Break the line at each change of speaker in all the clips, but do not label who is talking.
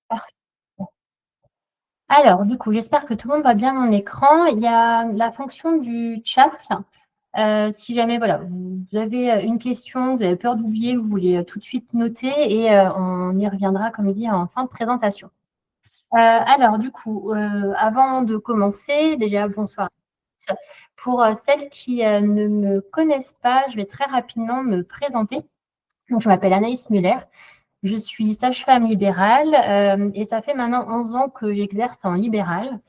Parfait. Alors, du coup, j'espère que tout le monde voit bien mon écran. Il y a la fonction du chat. Si jamais voilà, vous avez une question, vous avez peur d'oublier, vous voulez tout de suite noter et on y reviendra, comme dit, en fin de présentation. Alors, du coup, avant de commencer, déjà, bonsoir. Pour celles qui ne me connaissent pas, je vais très rapidement me présenter. Donc, je m'appelle Anaïs Muller. Je suis sage-femme libérale et ça fait maintenant 11 ans que j'exerce en libéral.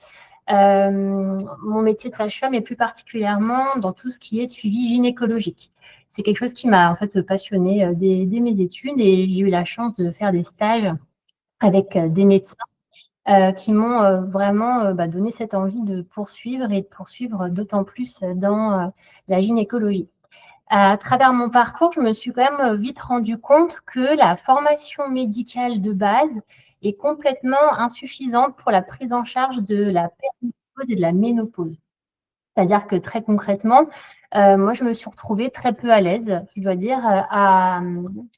Mon métier de sage-femme est plus particulièrement dans tout ce qui est suivi gynécologique. C'est quelque chose qui m'a en fait passionnée dès mes études et j'ai eu la chance de faire des stages avec des médecins qui m'ont vraiment donné cette envie de poursuivre et de poursuivre d'autant plus dans la gynécologie. À travers mon parcours, je me suis quand même vite rendu compte que la formation médicale de base est complètement insuffisante pour la prise en charge de la périménopause et de la ménopause. C'est-à-dire que très concrètement, moi, je me suis retrouvée très peu à l'aise, je dois dire, à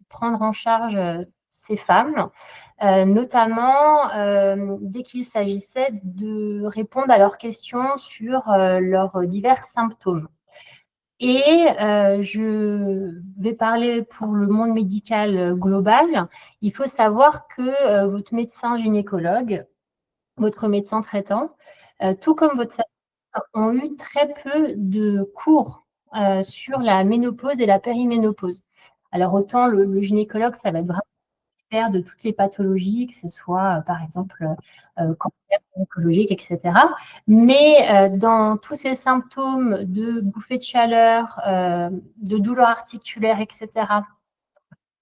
prendre en charge ces femmes, notamment dès qu'il s'agissait de répondre à leurs questions sur leurs divers symptômes. Et je vais parler pour le monde médical global. Il faut savoir que votre médecin gynécologue, votre médecin traitant, tout comme votre sage-femme, ont eu très peu de cours sur la ménopause et la périménopause. Alors autant le gynécologue, ça va être vraiment expert de toutes les pathologies, que ce soit par exemple cancer oncologique, etc. Mais dans tous ces symptômes de bouffée de chaleur, de douleurs articulaires, etc.,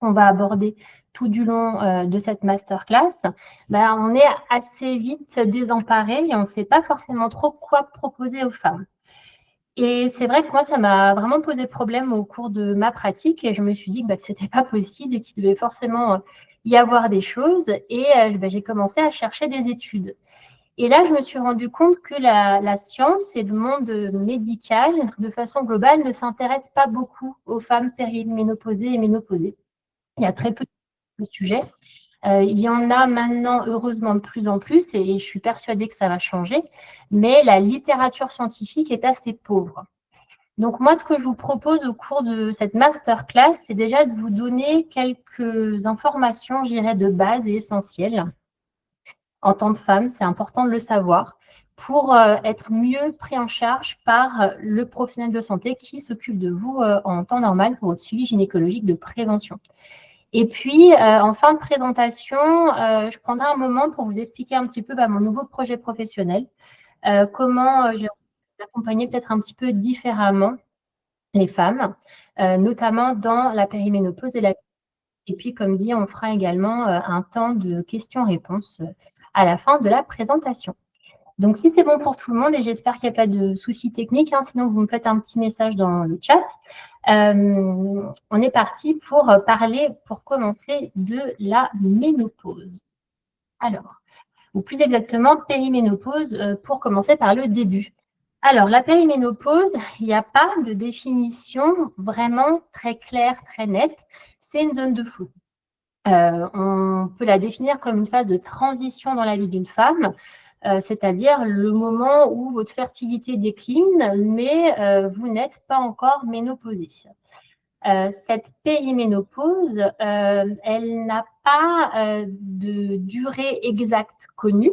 qu'on va aborder tout du long de cette masterclass, on est assez vite désemparé et on ne sait pas forcément trop quoi proposer aux femmes. Et c'est vrai que moi, ça m'a vraiment posé problème au cours de ma pratique et je me suis dit que ce n'était pas possible et qu'il devait forcément y avoir des choses. Et j'ai commencé à chercher des études. Et là, je me suis rendu compte que la science et le monde médical, de façon globale, ne s'intéressent pas beaucoup aux femmes périménopausées et ménopausées. Il y a très peu de sujets. Il y en a maintenant, heureusement, de plus en plus, et je suis persuadée que ça va changer, mais la littérature scientifique est assez pauvre. Donc moi, ce que je vous propose au cours de cette masterclass, c'est déjà de vous donner quelques informations, je dirais, de base et essentielles. En tant que femme, c'est important de le savoir pour être mieux pris en charge par le professionnel de santé qui s'occupe de vous en temps normal pour votre suivi gynécologique de prévention. Et puis, en fin de présentation, je prendrai un moment pour vous expliquer un petit peu mon nouveau projet professionnel, comment j'ai accompagné peut-être un petit peu différemment les femmes, notamment dans la périménopause et puis, comme dit, on fera également un temps de questions-réponses à la fin de la présentation. Donc, si c'est bon pour tout le monde, et j'espère qu'il n'y a pas de soucis techniques, sinon vous me faites un petit message dans le chat. On est parti pour parler, pour commencer, de la ménopause. Alors, ou plus exactement, périménopause, pour commencer par le début. Alors, la périménopause, il n'y a pas de définition vraiment très claire, très nette. C'est une zone de flou. On peut la définir comme une phase de transition dans la vie d'une femme, c'est-à-dire le moment où votre fertilité décline, mais vous n'êtes pas encore ménopausée. Cette périménopause, elle n'a pas de durée exacte connue.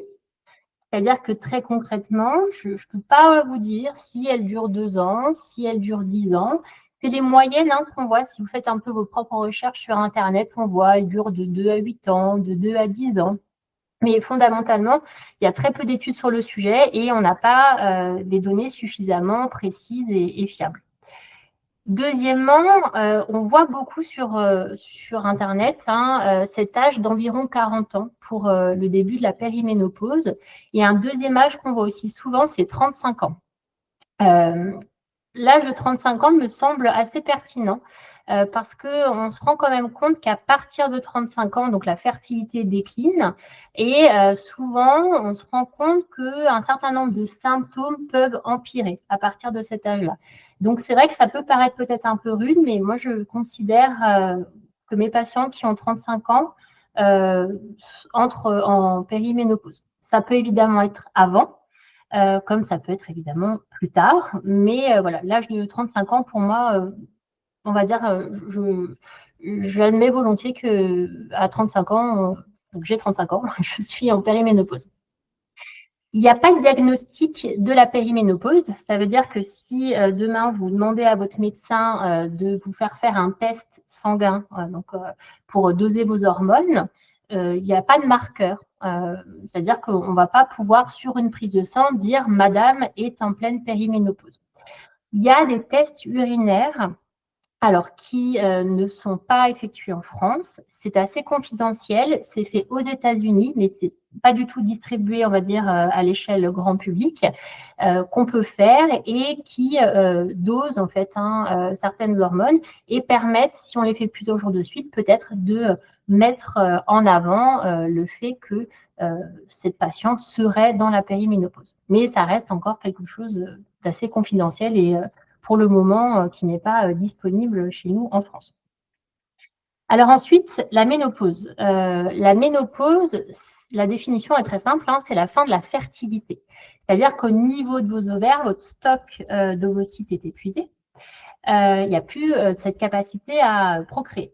C'est-à-dire que très concrètement, je ne peux pas vous dire si elle dure 2 ans, si elle dure 10 ans. C'est les moyennes qu'on voit. Si vous faites un peu vos propres recherches sur Internet, on voit elle dure de 2 à 8 ans, de 2 à 10 ans. Mais fondamentalement, il y a très peu d'études sur le sujet et on n'a pas des données suffisamment précises et fiables. Deuxièmement, on voit beaucoup sur Internet cet âge d'environ 40 ans pour le début de la périménopause. Et un deuxième âge qu'on voit aussi souvent, c'est 35 ans. L'âge de 35 ans me semble assez pertinent parce qu'on se rend quand même compte qu'à partir de 35 ans, donc la fertilité décline et souvent, on se rend compte qu'un certain nombre de symptômes peuvent empirer à partir de cet âge-là. Donc, c'est vrai que ça peut paraître peut-être un peu rude, mais moi, je considère que mes patients qui ont 35 ans en périménopause. Ça peut évidemment être avant, comme ça peut être évidemment plus tard. Mais voilà, l'âge de 35 ans, pour moi, on va dire, j'admets volontiers qu'à 35 ans, donc j'ai 35 ans, je suis en périménopause. Il n'y a pas de diagnostic de la périménopause. Ça veut dire que si demain vous demandez à votre médecin de vous faire un test sanguin pour doser vos hormones, il n'y a pas de marqueur. C'est-à-dire qu'on ne va pas pouvoir, sur une prise de sang, dire Madame est en pleine périménopause. Il y a des tests urinaires qui ne sont pas effectués en France. C'est assez confidentiel. C'est fait aux États-Unis, mais c'est pas du tout distribué, on va dire, à l'échelle grand public, qu'on peut faire et qui dosent en fait certaines hormones et permettent, si on les fait plusieurs jours de suite, peut-être de mettre en avant le fait que cette patiente serait dans la périménopause. Mais ça reste encore quelque chose d'assez confidentiel et pour le moment, qui n'est pas disponible chez nous en France. Alors ensuite, la ménopause. La ménopause, la définition est très simple, c'est la fin de la fertilité. C'est-à-dire qu'au niveau de vos ovaires, votre stock d'ovocytes est épuisé. Il n'y a plus cette capacité à procréer.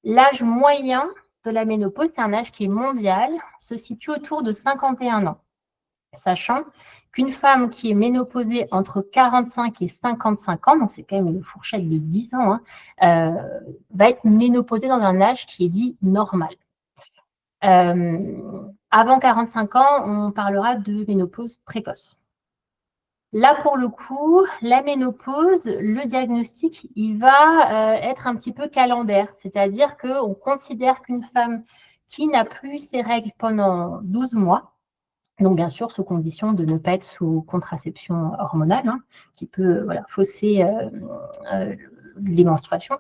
L'âge moyen de la ménopause, c'est un âge qui est mondial, se situe autour de 51 ans. Sachant qu'une femme qui est ménopausée entre 45 et 55 ans, donc c'est quand même une fourchette de 10 ans, va être ménopausée dans un âge qui est dit normal. Avant 45 ans, on parlera de ménopause précoce. Là, pour le coup, la ménopause, le diagnostic, il va être un petit peu calendaire, c'est-à-dire qu'on considère qu'une femme qui n'a plus ses règles pendant 12 mois, donc, bien sûr, sous condition de ne pas être sous contraception hormonale, qui peut fausser les menstruations,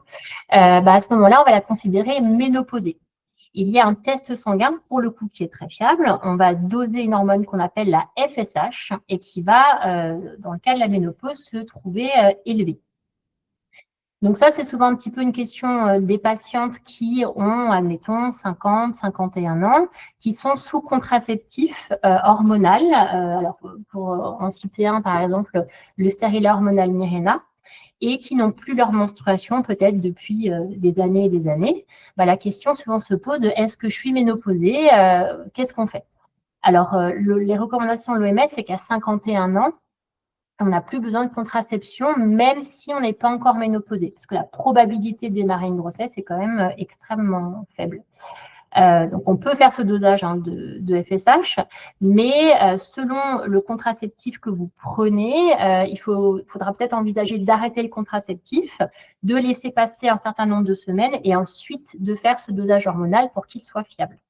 à ce moment-là, on va la considérer ménopausée. Il y a un test sanguin, pour le coup, qui est très fiable. On va doser une hormone qu'on appelle la FSH et qui va, dans le cas de la ménopause, se trouver élevée. Donc ça, c'est souvent un petit peu une question des patientes qui ont, admettons, 50, 51 ans, qui sont sous contraceptif hormonal. Alors, pour en citer un, par exemple, le stérilet hormonal Mirena, et qui n'ont plus leur menstruation peut-être depuis des années et des années. La question souvent se pose, est-ce que je suis ménopausée? Qu'est-ce qu'on fait? Alors, les recommandations de l'OMS, c'est qu'à 51 ans, on n'a plus besoin de contraception, même si on n'est pas encore ménopausé, parce que la probabilité de démarrer une grossesse est quand même extrêmement faible. Donc, on peut faire ce dosage de FSH, mais selon le contraceptif que vous prenez, il faudra peut-être envisager d'arrêter le contraceptif, de laisser passer un certain nombre de semaines et ensuite de faire ce dosage hormonal pour qu'il soit fiable.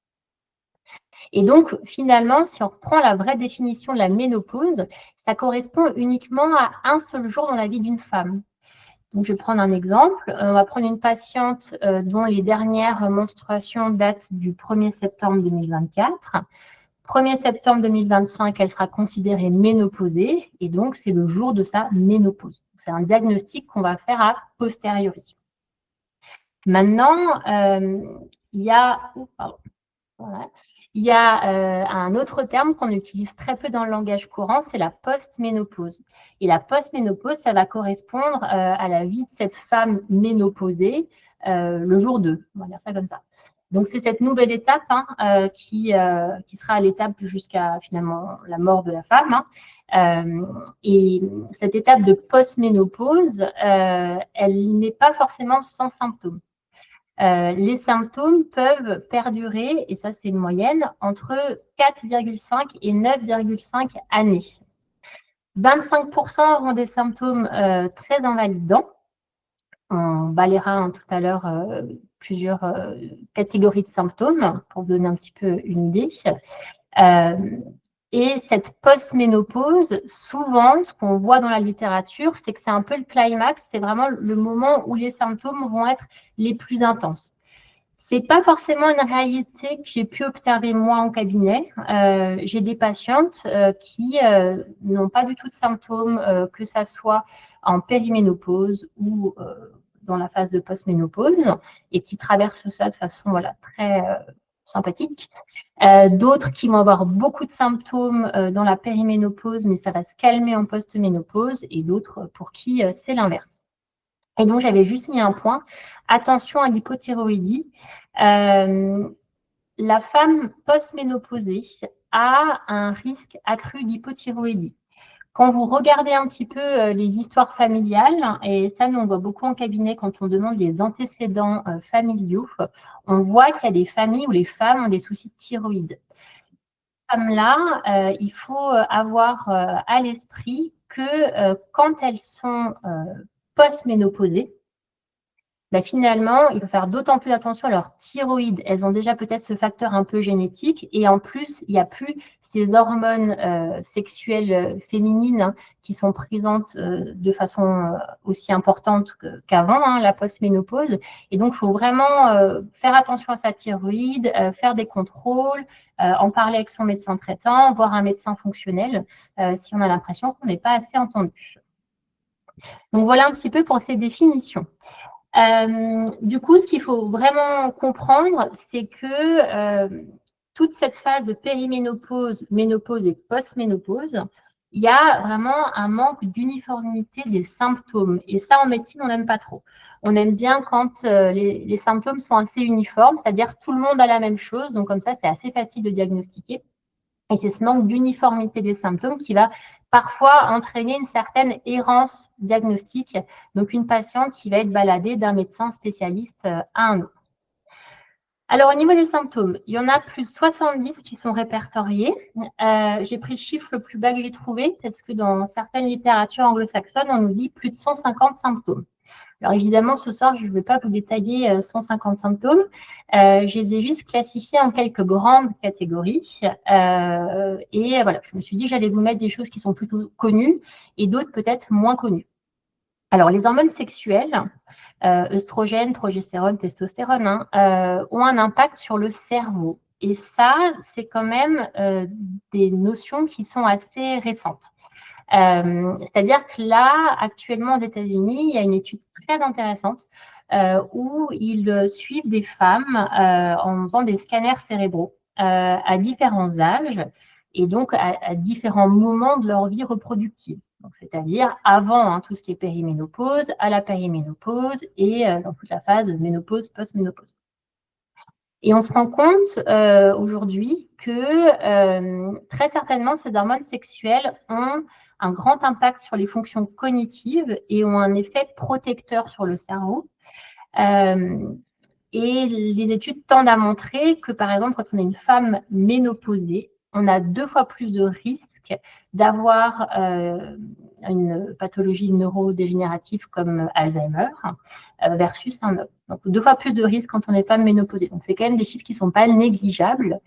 Et donc, finalement, si on reprend la vraie définition de la ménopause, ça correspond uniquement à un seul jour dans la vie d'une femme. Donc, je vais prendre un exemple. On va prendre une patiente dont les dernières menstruations datent du 1er septembre 2024. 1er septembre 2025, elle sera considérée ménopausée et donc c'est le jour de sa ménopause. C'est un diagnostic qu'on va faire a posteriori. Maintenant, il y a un autre terme qu'on utilise très peu dans le langage courant, c'est la post-ménopause. Et la post-ménopause, ça va correspondre à la vie de cette femme ménopausée le jour 2, on va dire ça comme ça. Donc, c'est cette nouvelle étape qui sera l'étape jusqu'à finalement la mort de la femme. Et cette étape de post-ménopause, elle n'est pas forcément sans symptômes. Les symptômes peuvent perdurer, et ça c'est une moyenne, entre 4,5 et 9,5 années. 25% auront des symptômes très invalidants. On balayera tout à l'heure plusieurs catégories de symptômes pour vous donner un petit peu une idée. Et cette post-ménopause, souvent, ce qu'on voit dans la littérature, c'est que c'est un peu le climax, c'est vraiment le moment où les symptômes vont être les plus intenses. Ce n'est pas forcément une réalité que j'ai pu observer moi en cabinet. J'ai des patientes qui n'ont pas du tout de symptômes, que ça soit en périménopause ou dans la phase de post-ménopause, et qui traversent ça de façon très sympathique. D'autres qui vont avoir beaucoup de symptômes dans la périménopause, mais ça va se calmer en post-ménopause, et d'autres pour qui c'est l'inverse. Et donc, j'avais juste mis un point. Attention à l'hypothyroïdie. La femme post-ménopausée a un risque accru d'hypothyroïdie. Quand vous regardez un petit peu les histoires familiales, et ça, nous, on voit beaucoup en cabinet quand on demande les antécédents familiaux, on voit qu'il y a des familles où les femmes ont des soucis de thyroïde. Ces femmes-là, il faut avoir à l'esprit que quand elles sont post-ménopausées, finalement, il faut faire d'autant plus attention à leur thyroïde. Elles ont déjà peut-être ce facteur un peu génétique, et en plus, il n'y a plus ces hormones sexuelles féminines qui sont présentes de façon aussi importante qu'avant, la post-ménopause. Et donc, il faut vraiment faire attention à sa thyroïde, faire des contrôles, en parler avec son médecin traitant, voir un médecin fonctionnel si on a l'impression qu'on n'est pas assez entendu. Donc, voilà un petit peu pour ces définitions. Du coup, ce qu'il faut vraiment comprendre, c'est que toute cette phase de périménopause, ménopause et post-ménopause, il y a vraiment un manque d'uniformité des symptômes. Et ça, en médecine, on n'aime pas trop. On aime bien quand les symptômes sont assez uniformes, c'est-à-dire tout le monde a la même chose. Donc, comme ça, c'est assez facile de diagnostiquer. Et c'est ce manque d'uniformité des symptômes qui va parfois entraîner une certaine errance diagnostique, donc une patiente qui va être baladée d'un médecin spécialiste à un autre. Alors, au niveau des symptômes, il y en a plus de 70 qui sont répertoriés. J'ai pris le chiffre le plus bas que j'ai trouvé parce que dans certaines littératures anglo-saxonnes, on nous dit plus de 150 symptômes. Alors évidemment, ce soir, je ne vais pas vous détailler 150 symptômes. Je les ai juste classifiés en quelques grandes catégories. Et voilà, je me suis dit que j'allais vous mettre des choses qui sont plutôt connues et d'autres peut-être moins connues. Alors, les hormones sexuelles, œstrogènes, progestérone, testostérone, ont un impact sur le cerveau. Et ça, c'est quand même des notions qui sont assez récentes. C'est-à-dire que là, actuellement aux États-Unis, il y a une étude très intéressante où ils suivent des femmes en faisant des scanners cérébraux à différents âges et donc à différents moments de leur vie reproductive. C'est-à-dire avant tout ce qui est périménopause, à la périménopause et dans toute la phase ménopause, post-ménopause. Et on se rend compte aujourd'hui que très certainement, ces hormones sexuelles ont un grand impact sur les fonctions cognitives et ont un effet protecteur sur le cerveau. Et les études tendent à montrer que, par exemple, quand on est une femme ménopausée, on a 2 fois plus de risques d'avoir une pathologie neurodégénérative comme Alzheimer versus un homme. Donc, 2 fois plus de risques quand on est femme ménopausée. Donc, c'est quand même des chiffres qui ne sont pas négligeables.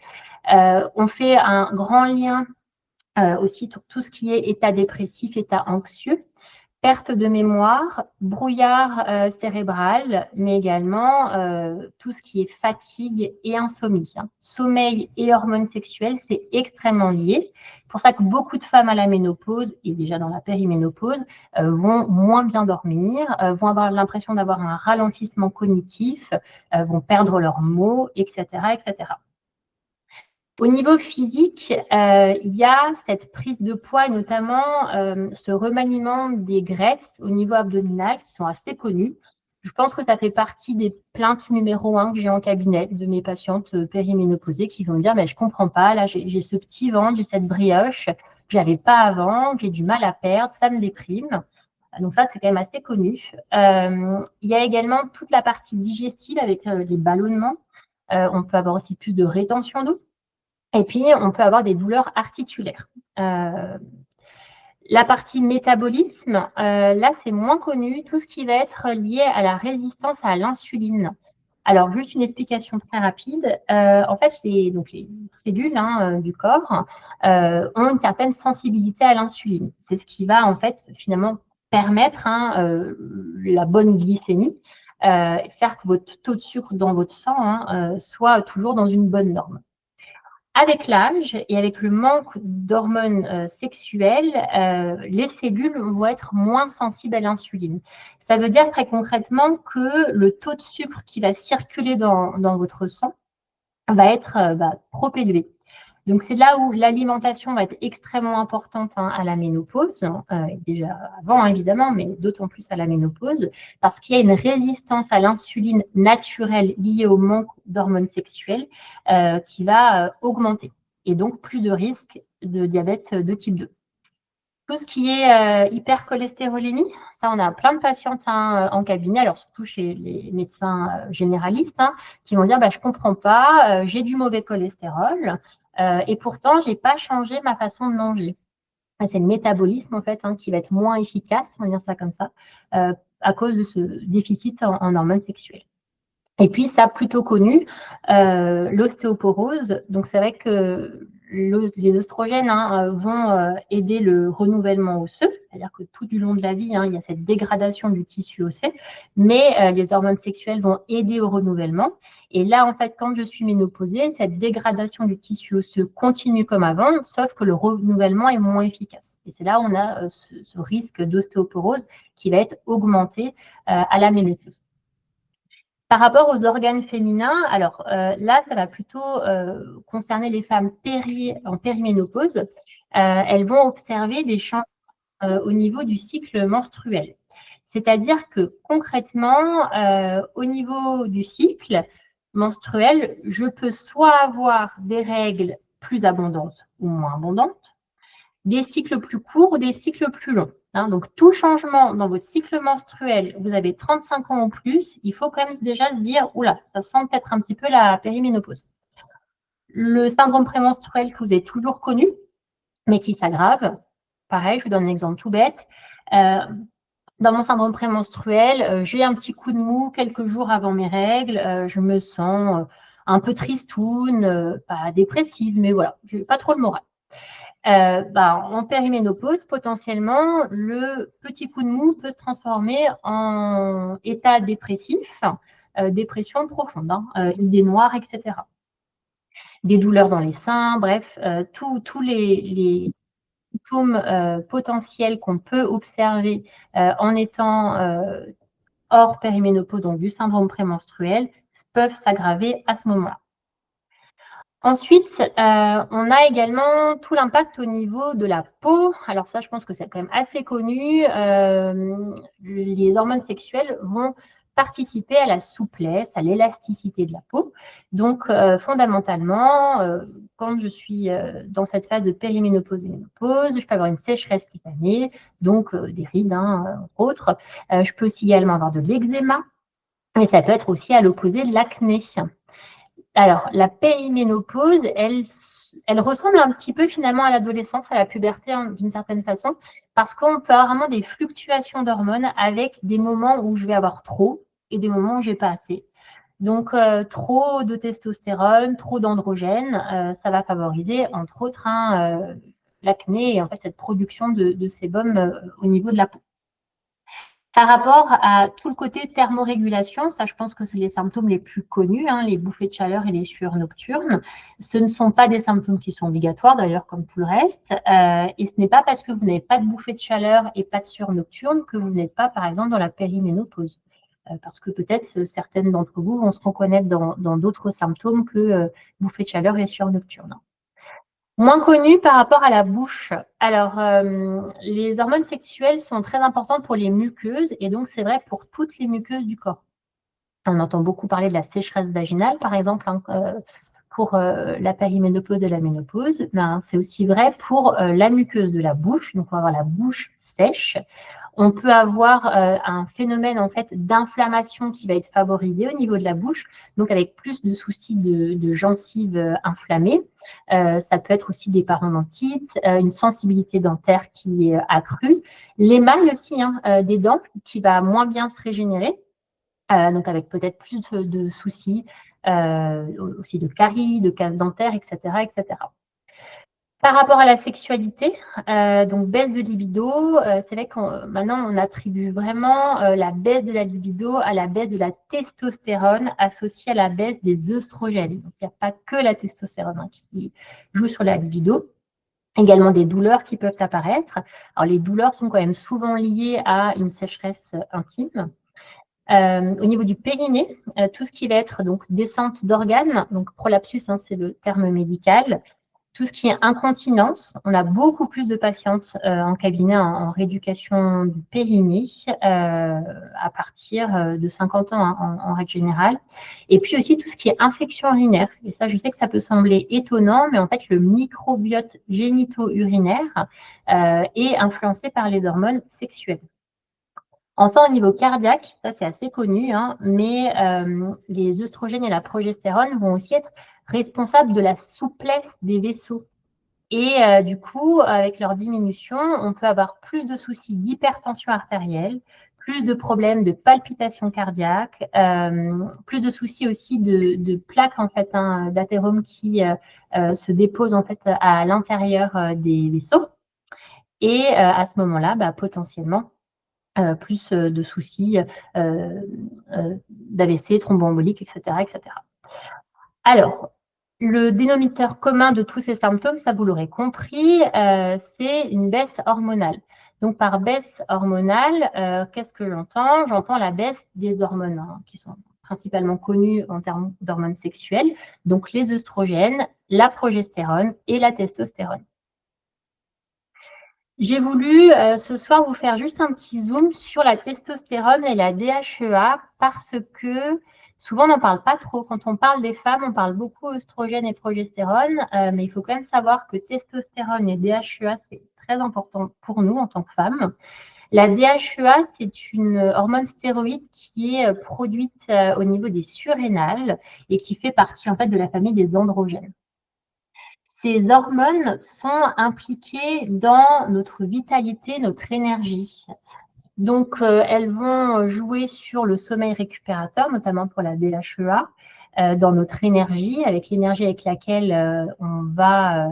On fait un grand lien aussi sur tout ce qui est état dépressif, état anxieux, perte de mémoire, brouillard cérébral, mais également tout ce qui est fatigue et insomnie. Sommeil et hormones sexuelles, c'est extrêmement lié. C'est pour ça que beaucoup de femmes à la ménopause et déjà dans la périménopause vont moins bien dormir, vont avoir l'impression d'avoir un ralentissement cognitif, vont perdre leurs mots, etc., etc. Au niveau physique, il y a cette prise de poids et notamment ce remaniement des graisses au niveau abdominal qui sont assez connus. Je pense que ça fait partie des plaintes numéro 1 que j'ai en cabinet de mes patientes périménopausées qui vont me dire « je ne comprends pas, là j'ai ce petit ventre, j'ai cette brioche que je n'avais pas avant, j'ai du mal à perdre, ça me déprime ». Donc ça, c'est quand même assez connu. Il y a également toute la partie digestive avec les ballonnements. On peut avoir aussi plus de rétention d'eau. Et puis, on peut avoir des douleurs articulaires. La partie métabolisme, là, c'est moins connu. Tout ce qui va être lié à la résistance à l'insuline. Alors, juste une explication très rapide. En fait, les cellules du corps ont une certaine sensibilité à l'insuline. C'est ce qui va, en fait, finalement, permettre la bonne glycémie, faire que votre taux de sucre dans votre sang soit toujours dans une bonne norme. Avec l'âge et avec le manque d'hormones sexuelles, les cellules vont être moins sensibles à l'insuline. Ça veut dire très concrètement que le taux de sucre qui va circuler dans votre sang va être trop élevé. Donc, c'est là où l'alimentation va être extrêmement importante à la ménopause, déjà avant évidemment, mais d'autant plus à la ménopause, parce qu'il y a une résistance à l'insuline naturelle liée au manque d'hormones sexuelles qui va augmenter, et donc plus de risques de diabète de type 2. Tout ce qui est hypercholestérolémie, ça, on a plein de patientes en cabinet, alors surtout chez les médecins généralistes, qui vont dire je ne comprends pas, j'ai du mauvais cholestérol et pourtant, je n'ai pas changé ma façon de manger. C'est le métabolisme, en fait, qui va être moins efficace, on va dire ça comme ça, à cause de ce déficit en hormones sexuelles. Et puis, ça, plutôt connu, l'ostéoporose. Donc, c'est vrai que les oestrogènes vont aider le renouvellement osseux, c'est-à-dire que tout du long de la vie, il y a cette dégradation du tissu osseux, mais les hormones sexuelles vont aider au renouvellement. Et là, en fait, quand je suis ménopausée, cette dégradation du tissu osseux continue comme avant, sauf que le renouvellement est moins efficace. Et c'est là où on a ce risque d'ostéoporose qui va être augmenté à la ménopause. Par rapport aux organes féminins, alors là, ça va plutôt concerner les femmes en périménopause. Elles vont observer des changements au niveau du cycle menstruel. C'est-à-dire que concrètement, au niveau du cycle menstruel, je peux soit avoir des règles plus abondantes ou moins abondantes, des cycles plus courts ou des cycles plus longs. Donc, tout changement dans votre cycle menstruel, vous avez 35 ans ou plus, il faut quand même déjà se dire, oula, ça sent peut-être un petit peu la périménopause. Le syndrome prémenstruel que vous avez toujours connu, mais qui s'aggrave, pareil, je vous donne un exemple tout bête. Dans mon syndrome prémenstruel, j'ai un petit coup de mou quelques jours avant mes règles, je me sens un peu tristoune, pas dépressive, mais voilà, je n'ai pas trop le moral. En périménopause, potentiellement, le petit coup de mou peut se transformer en état dépressif, dépression profonde, idées noires, etc. Des douleurs dans les seins, bref, tous les symptômes potentiels qu'on peut observer en étant hors périménopause, donc du syndrome prémenstruel, peuvent s'aggraver à ce moment-là. Ensuite, on a également tout l'impact au niveau de la peau. Alors ça, je pense que c'est quand même assez connu. Les hormones sexuelles vont participer à la souplesse, à l'élasticité de la peau. Donc, fondamentalement, quand je suis dans cette phase de périménopause et ménopause, je peux avoir une sécheresse cutanée, donc des rides, entre autres. Je peux aussi également avoir de l'eczéma, mais ça peut être aussi à l'opposé de l'acné. Alors, la périménopause, elle ressemble un petit peu finalement à l'adolescence, à la puberté d'une certaine façon, parce qu'on peut avoir vraiment des fluctuations d'hormones avec des moments où je vais avoir trop et des moments où je n'ai pas assez. Donc, trop de testostérone, trop d'androgène, ça va favoriser, entre autres, l'acné et en fait cette production de sébum au niveau de la peau. Par rapport à tout le côté thermorégulation, ça, je pense que c'est les symptômes les plus connus, les bouffées de chaleur et les sueurs nocturnes. Ce ne sont pas des symptômes qui sont obligatoires, d'ailleurs, comme tout le reste. Et ce n'est pas parce que vous n'avez pas de bouffées de chaleur et pas de sueurs nocturnes que vous n'êtes pas, par exemple, dans la périménopause. Parce que peut-être certaines d'entre vous vont se reconnaître dans d'autres symptômes que bouffées de chaleur et sueurs nocturnes. Moins connu par rapport à la bouche. Alors, les hormones sexuelles sont très importantes pour les muqueuses et donc c'est vrai pour toutes les muqueuses du corps. On entend beaucoup parler de la sécheresse vaginale, par exemple, pour la périménopause et la ménopause. C'est aussi vrai pour la muqueuse de la bouche. Donc, on va avoir la bouche sèche. On peut avoir un phénomène en fait d'inflammation qui va être favorisé au niveau de la bouche, donc avec plus de soucis de gencives inflammées. Ça peut être aussi des parodontites, une sensibilité dentaire qui est accrue, l'émail aussi des dents qui va moins bien se régénérer, donc avec peut-être plus de soucis aussi de caries, de casse dentaire, etc., etc. Par rapport à la sexualité, donc baisse de libido, c'est vrai que maintenant on attribue vraiment la baisse de la libido à la baisse de la testostérone associée à la baisse des œstrogènes. Donc il n'y a pas que la testostérone qui joue sur la libido. Également des douleurs qui peuvent apparaître. Alors les douleurs sont quand même souvent liées à une sécheresse intime. Au niveau du périnée, tout ce qui va être donc descente d'organes, donc prolapsus, hein, c'est le terme médical. Tout ce qui est incontinence, on a beaucoup plus de patientes en cabinet en rééducation du périnée à partir de 50 ans hein, en règle générale. Et puis aussi tout ce qui est infection urinaire. Et ça, je sais que ça peut sembler étonnant, mais en fait, le microbiote génito-urinaire est influencé par les hormones sexuelles. Enfin, au niveau cardiaque, ça c'est assez connu, hein, mais les œstrogènes et la progestérone vont aussi être responsables de la souplesse des vaisseaux. Et du coup, avec leur diminution, on peut avoir plus de soucis d'hypertension artérielle, plus de problèmes de palpitations cardiaques, plus de soucis aussi de plaques en fait, hein, d'athérome qui se déposent en fait à l'intérieur des vaisseaux. Et à ce moment-là, bah, potentiellement, plus de soucis d'AVC, thromboembolique, etc., etc. Alors, le dénominateur commun de tous ces symptômes, ça vous l'aurez compris, c'est une baisse hormonale. Donc, par baisse hormonale, qu'est-ce que j'entends? J'entends la baisse des hormones hein, qui sont principalement connues en termes d'hormones sexuelles, donc les œstrogènes, la progestérone et la testostérone. J'ai voulu ce soir vous faire juste un petit zoom sur la testostérone et la DHEA parce que souvent on n'en parle pas trop. Quand on parle des femmes, on parle beaucoup oestrogène et progestérone, mais il faut quand même savoir que testostérone et DHEA, c'est très important pour nous en tant que femmes. La DHEA, c'est une hormone stéroïde qui est produite au niveau des surrénales et qui fait partie en fait de la famille des androgènes. Ces hormones sont impliquées dans notre vitalité, notre énergie. Donc, elles vont jouer sur le sommeil récupérateur, notamment pour la DHEA, dans notre énergie, avec l'énergie avec laquelle on va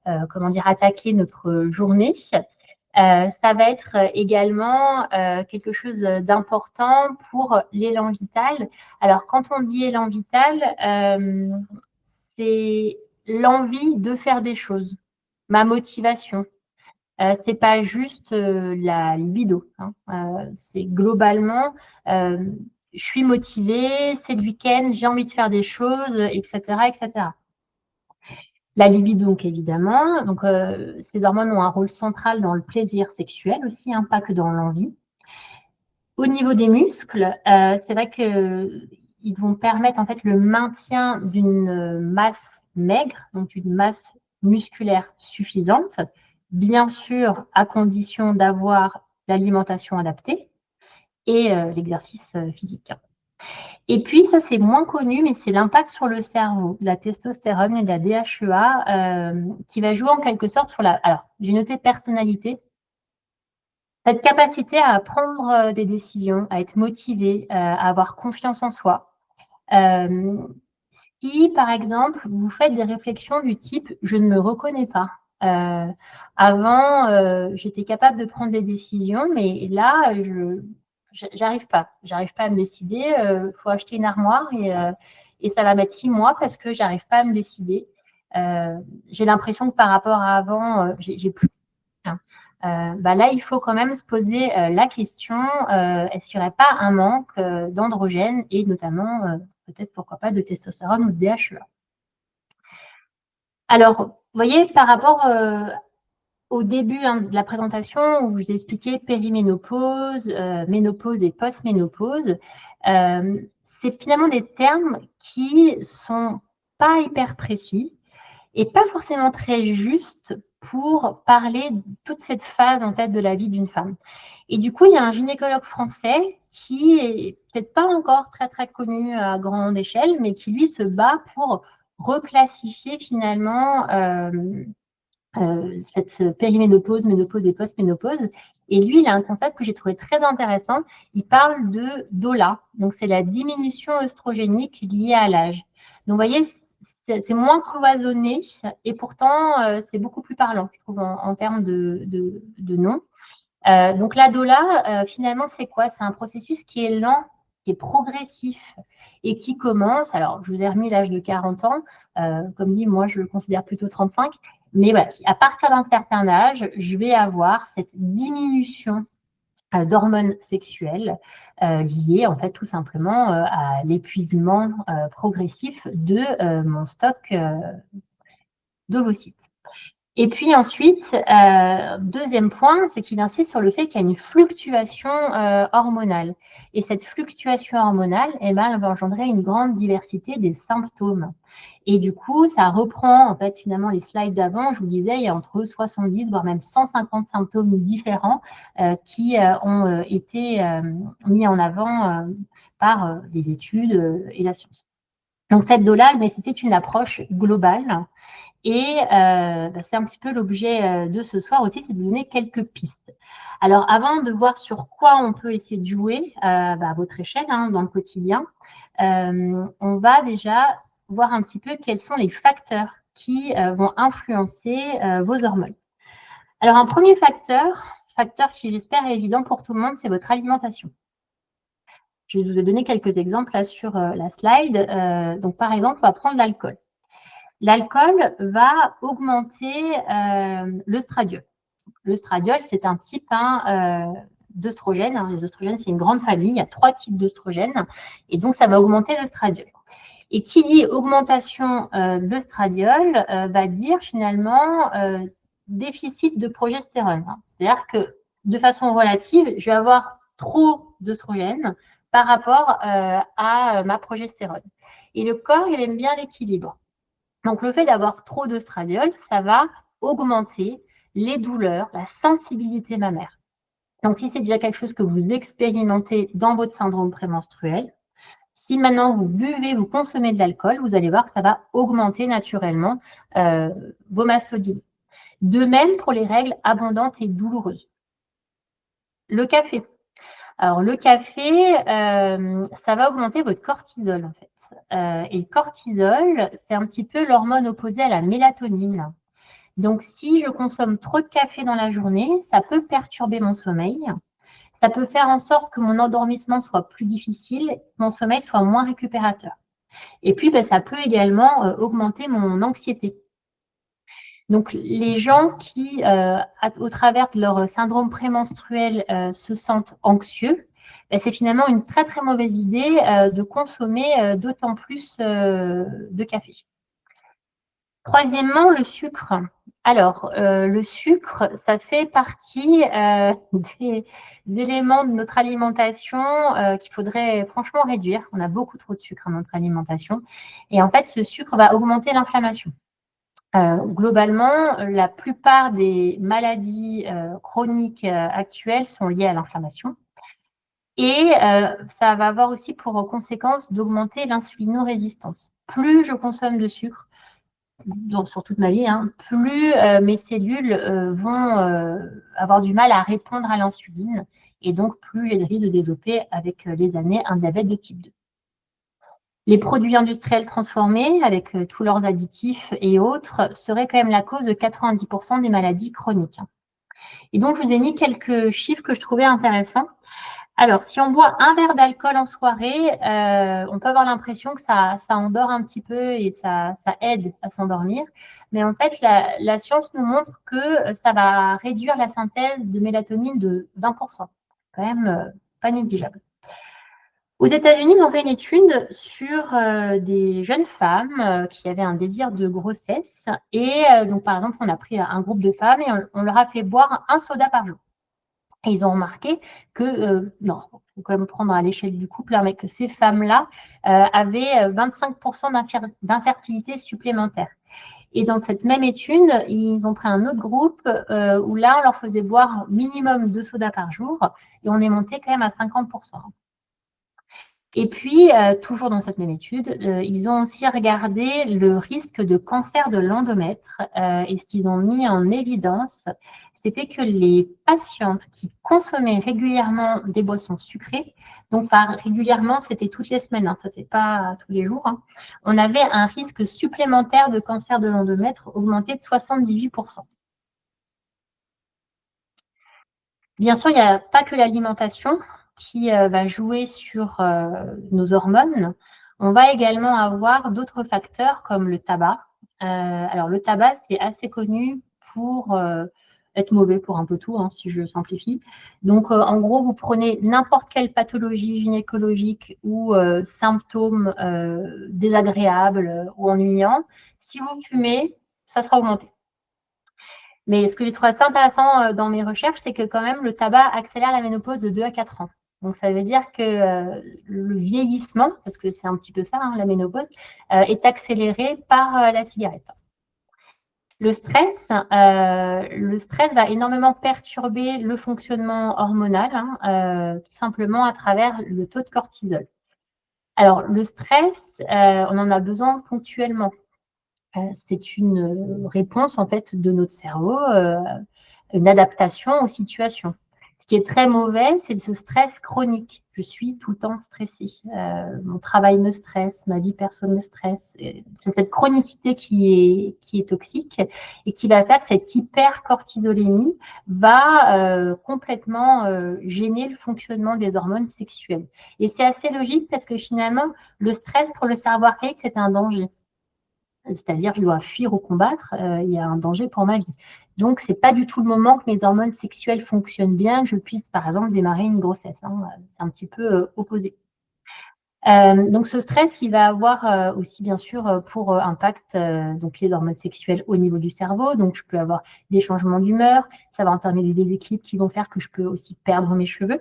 attaquer notre journée. Ça va être également quelque chose d'important pour l'élan vital. Alors, quand on dit élan vital, c'est l'envie de faire des choses, ma motivation. C'est pas juste la libido. Hein. C'est globalement, je suis motivée, c'est le week-end, j'ai envie de faire des choses, etc., etc. La libido, donc évidemment. Donc, ces hormones ont un rôle central dans le plaisir sexuel aussi, hein, pas que dans l'envie. Au niveau des muscles, c'est vrai qu'ils vont permettre en fait le maintien d'une masse maigre, donc une masse musculaire suffisante, bien sûr à condition d'avoir l'alimentation adaptée et l'exercice physique. Et puis, ça c'est moins connu, mais c'est l'impact sur le cerveau de la testostérone et de la DHEA qui va jouer en quelque sorte sur la… Alors, j'ai noté personnalité. Cette capacité à prendre des décisions, à être motivé, à avoir confiance en soi. Si, par exemple, vous faites des réflexions du type « je ne me reconnais pas ». Avant, j'étais capable de prendre des décisions, mais là, j'arrive pas à me décider. Il faut acheter une armoire et ça va mettre 6 mois parce que j'arrive pas à me décider. J'ai l'impression que par rapport à avant, j'ai plus… là, il faut quand même se poser la question, est-ce qu'il n'y aurait pas un manque d'androgènes et notamment, peut-être, pourquoi pas, de testostérone ou de DHEA. Alors, vous voyez, par rapport au début hein, de la présentation où je vous ai expliqué périménopause, ménopause et post-ménopause, c'est finalement des termes qui ne sont pas hyper précis et pas forcément très justes pour parler de toute cette phase en fait de la vie d'une femme. Et du coup, il y a un gynécologue français qui est peut-être pas encore très très connu à grande échelle, mais qui lui se bat pour reclassifier finalement cette périménopause, ménopause et post-ménopause. Et lui, il a un concept que j'ai trouvé très intéressant. Il parle de DOLA, donc c'est la diminution œstrogénique liée à l'âge. Donc, vous voyez, c'est moins cloisonné et pourtant, c'est beaucoup plus parlant, je trouve, en termes de nom. Donc, la DOLA, finalement, c'est quoi? C'est un processus qui est lent, qui est progressif et qui commence, alors je vous ai remis l'âge de 40 ans, comme dit, moi je le considère plutôt 35, mais voilà, à partir d'un certain âge, je vais avoir cette diminution d'hormones sexuelles liées en fait tout simplement à l'épuisement progressif de mon stock d'ovocytes. Et puis ensuite, deuxième point, c'est qu'il insiste sur le fait qu'il y a une fluctuation hormonale. Et cette fluctuation hormonale, eh ben, elle va engendrer une grande diversité des symptômes. Et du coup, ça reprend en fait finalement les slides d'avant. Je vous disais, il y a entre 70 voire même 150 symptômes différents qui ont été mis en avant par les études et la science. Donc cette DOLA nécessite une approche globale. Et c'est un petit peu l'objet de ce soir aussi, c'est de vous donner quelques pistes. Alors, avant de voir sur quoi on peut essayer de jouer à votre échelle, hein, dans le quotidien, on va déjà voir un petit peu quels sont les facteurs qui vont influencer vos hormones. Alors, un premier facteur qui j'espère est évident pour tout le monde, c'est votre alimentation. Je vous ai donné quelques exemples là sur la slide. Donc, par exemple, on va prendre l'alcool. L'alcool va augmenter l'œstradiol. L'œstradiol, c'est un type d'œstrogène. Les oestrogènes, c'est une grande famille. Il y a 3 types d'œstrogènes. Et donc, ça va augmenter l'œstradiol. Et qui dit augmentation de l'œstradiol va dire finalement déficit de progestérone. C'est-à-dire que de façon relative, je vais avoir trop d'œstrogène par rapport à ma progestérone. Et le corps, il aime bien l'équilibre. Donc, le fait d'avoir trop d'œstradiol, ça va augmenter les douleurs, la sensibilité mammaire. Donc, si c'est déjà quelque chose que vous expérimentez dans votre syndrome prémenstruel, si maintenant vous buvez, vous consommez de l'alcool, vous allez voir que ça va augmenter naturellement vos mastodilies. De même pour les règles abondantes et douloureuses. Le café. Alors, le café, ça va augmenter votre cortisol, en fait. Et le cortisol, c'est un petit peu l'hormone opposée à la mélatonine. Donc, si je consomme trop de café dans la journée, ça peut perturber mon sommeil. Ça peut faire en sorte que mon endormissement soit plus difficile, mon sommeil soit moins récupérateur. Et puis, ça peut également augmenter mon anxiété. Donc, les gens qui, au travers de leur syndrome prémenstruel, se sentent anxieux, c'est finalement une très, très mauvaise idée de consommer d'autant plus de café. Troisièmement, le sucre. Alors, le sucre, ça fait partie des éléments de notre alimentation qu'il faudrait franchement réduire. On a beaucoup trop de sucre dans notre alimentation. Et en fait, ce sucre va augmenter l'inflammation. Globalement, la plupart des maladies chroniques actuelles sont liées à l'inflammation. Et ça va avoir aussi pour conséquence d'augmenter l'insulinorésistance. Plus je consomme de sucre, sur toute ma vie, plus mes cellules vont avoir du mal à répondre à l'insuline. Et donc, plus j'ai de risque de développer avec les années un diabète de type 2. Les produits industriels transformés, avec tous leurs additifs et autres, seraient quand même la cause de 90% des maladies chroniques. Et donc, je vous ai mis quelques chiffres que je trouvais intéressants. Alors, si on boit un verre d'alcool en soirée, on peut avoir l'impression que ça endort un petit peu et ça aide à s'endormir. Mais en fait, la science nous montre que ça va réduire la synthèse de mélatonine de 20%. Quand même pas négligeable. Aux États-Unis, ils ont fait une étude sur des jeunes femmes qui avaient un désir de grossesse. Et donc, par exemple, on a pris un groupe de femmes et on leur a fait boire un soda par jour. Et ils ont remarqué que, non, il faut quand même prendre à l'échelle du couple, mais que ces femmes-là avaient 25% d'infertilité supplémentaire. Et dans cette même étude, ils ont pris un autre groupe où là, on leur faisait boire minimum 2 sodas par jour et on est monté quand même à 50%. Et puis, toujours dans cette même étude, ils ont aussi regardé le risque de cancer de l'endomètre. Et ce qu'ils ont mis en évidence, c'était que les patientes qui consommaient régulièrement des boissons sucrées, donc par régulièrement, c'était toutes les semaines, ce n'était pas tous les jours, on avait un risque supplémentaire de cancer de l'endomètre augmenté de 78%. Bien sûr, il n'y a pas que l'alimentation qui va jouer sur nos hormones. On va également avoir d'autres facteurs comme le tabac. Alors, le tabac, c'est assez connu pour être mauvais pour un peu tout, hein, si je simplifie. Donc, en gros, vous prenez n'importe quelle pathologie gynécologique ou symptômes désagréables ou ennuyants. Si vous fumez, ça sera augmenté. Mais ce que j'ai trouvé assez intéressant dans mes recherches, c'est que quand même, le tabac accélère la ménopause de 2 à 4 ans. Donc, ça veut dire que le vieillissement, parce que c'est un petit peu ça, hein, la ménopause, est accéléré par la cigarette. Le stress va énormément perturber le fonctionnement hormonal, hein, tout simplement à travers le taux de cortisol. Alors, le stress, on en a besoin ponctuellement. C'est une réponse en fait de notre cerveau, une adaptation aux situations. Ce qui est très mauvais, c'est ce stress chronique. Je suis tout le temps stressée. Mon travail me stresse, ma vie perso me stresse. C'est cette chronicité qui est toxique et qui va faire que cette hypercortisolémie va complètement gêner le fonctionnement des hormones sexuelles. Et c'est assez logique parce que finalement, le stress pour le cerveau archaïque, c'est un danger. C'est-à-dire je dois fuir ou combattre, il y a un danger pour ma vie. Donc, ce n'est pas du tout le moment que mes hormones sexuelles fonctionnent bien, que je puisse, par exemple, démarrer une grossesse. Hein. C'est un petit peu opposé. Donc, ce stress, il va avoir aussi, bien sûr, pour impact donc les hormones sexuelles au niveau du cerveau. Donc, je peux avoir des changements d'humeur, ça va entraîner des déséquilibres qui vont faire que je peux aussi perdre mes cheveux.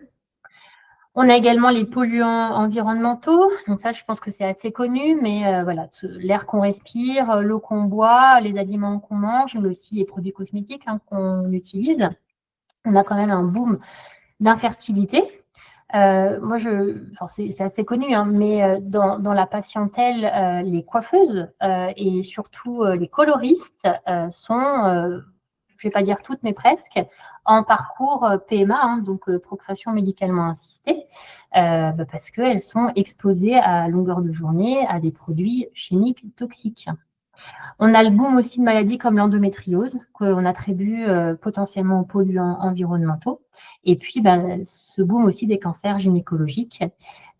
On a également les polluants environnementaux. Donc ça, je pense que c'est assez connu, mais voilà, l'air qu'on respire, l'eau qu'on boit, les aliments qu'on mange, mais aussi les produits cosmétiques hein, qu'on utilise. On a quand même un boom d'infertilité. Moi, c'est assez connu, hein, mais dans la patientèle, les coiffeuses et surtout les coloristes sont je ne vais pas dire toutes, mais presque, en parcours PMA, hein, donc procréation médicalement assistée, parce qu'elles sont exposées à longueur de journée à des produits chimiques toxiques. On a le boom aussi de maladies comme l'endométriose, qu'on attribue potentiellement aux polluants environnementaux. Et puis, ce boom aussi des cancers gynécologiques.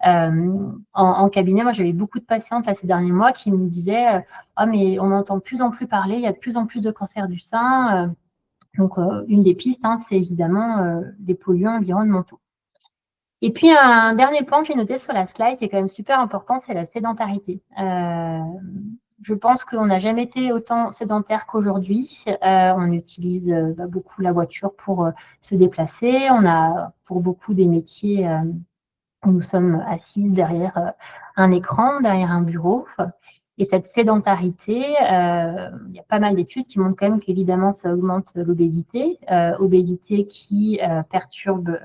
En cabinet, moi, j'avais beaucoup de patientes là, ces derniers mois qui me disaient ah, mais on entend de plus en plus parler, il y a de plus en plus de cancers du sein. Donc, une des pistes, hein, c'est évidemment des polluants environnementaux. Et puis, un dernier point que j'ai noté sur la slide qui est quand même super important, c'est la sédentarité. Je pense qu'on n'a jamais été autant sédentaire qu'aujourd'hui. On utilise beaucoup la voiture pour se déplacer. On a pour beaucoup des métiers où nous sommes assises derrière un écran, derrière un bureau. Et cette sédentarité, il y a pas mal d'études qui montrent quand même qu'évidemment, ça augmente l'obésité, obésité qui perturbe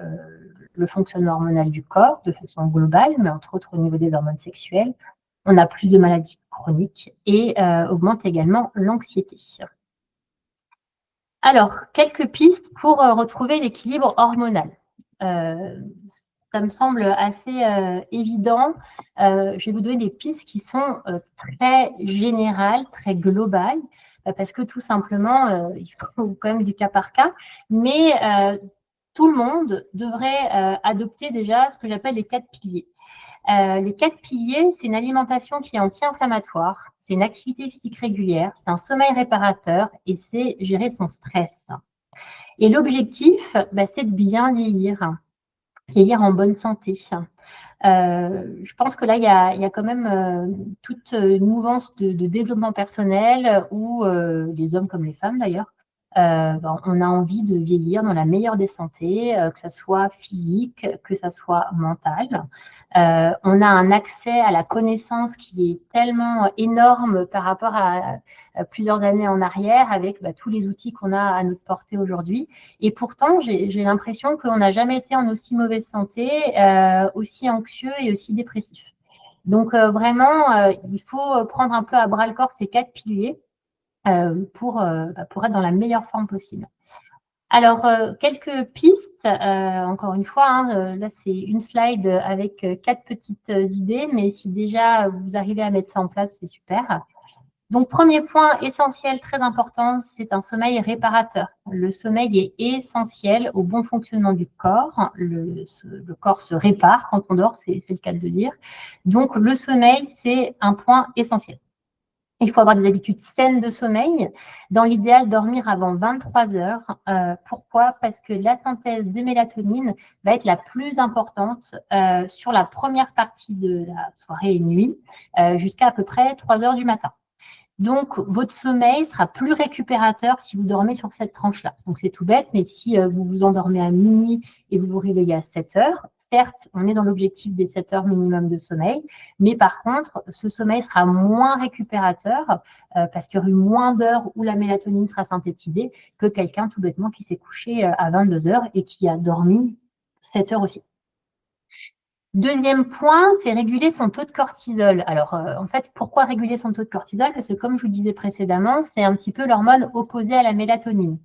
le fonctionnement hormonal du corps de façon globale, mais entre autres au niveau des hormones sexuelles. On a plus de maladies chroniques et augmente également l'anxiété. Alors, quelques pistes pour retrouver l'équilibre hormonal. Ça me semble assez évident. Je vais vous donner des pistes qui sont très générales, très globales, parce que tout simplement, il faut quand même du cas par cas, mais tout le monde devrait adopter déjà ce que j'appelle les 4 piliers. Les 4 piliers, c'est une alimentation qui est anti-inflammatoire, c'est une activité physique régulière, c'est un sommeil réparateur et c'est gérer son stress. Et l'objectif, c'est de bien vieillir en bonne santé. Je pense que là, il y a quand même toute une mouvance de développement personnel où les hommes comme les femmes d'ailleurs, on a envie de vieillir dans la meilleure des santé, que ça soit physique, que ça soit mental. On a un accès à la connaissance qui est tellement énorme par rapport à plusieurs années en arrière avec tous les outils qu'on a à notre portée aujourd'hui. Et pourtant, j'ai l'impression qu'on n'a jamais été en aussi mauvaise santé, aussi anxieux et aussi dépressif. Donc vraiment, il faut prendre un peu à bras le corps ces 4 piliers pour être dans la meilleure forme possible. Alors, quelques pistes, encore une fois, hein, là c'est une slide avec 4 petites idées, mais si déjà vous arrivez à mettre ça en place, c'est super. Donc, premier point essentiel, très important, c'est un sommeil réparateur. Le sommeil est essentiel au bon fonctionnement du corps. Le corps se répare quand on dort, c'est le cas de le dire. Donc, le sommeil, c'est un point essentiel. Il faut avoir des habitudes saines de sommeil. Dans l'idéal, dormir avant 23 heures. Pourquoi? Parce que la synthèse de mélatonine va être la plus importante sur la première partie de la soirée et nuit, jusqu'à à peu près 3 heures du matin. Donc, votre sommeil sera plus récupérateur si vous dormez sur cette tranche-là. Donc, c'est tout bête, mais si vous vous endormez à minuit et vous vous réveillez à 7 heures, certes, on est dans l'objectif des 7 heures minimum de sommeil, mais par contre, ce sommeil sera moins récupérateur parce qu'il y aura eu moins d'heures où la mélatonine sera synthétisée que quelqu'un tout bêtement qui s'est couché à 22 heures et qui a dormi 7 heures aussi. Deuxième point, c'est réguler son taux de cortisol. Alors, en fait, pourquoi réguler son taux de cortisol? Parce que, comme je vous disais précédemment, c'est un petit peu l'hormone opposée à la mélatonine.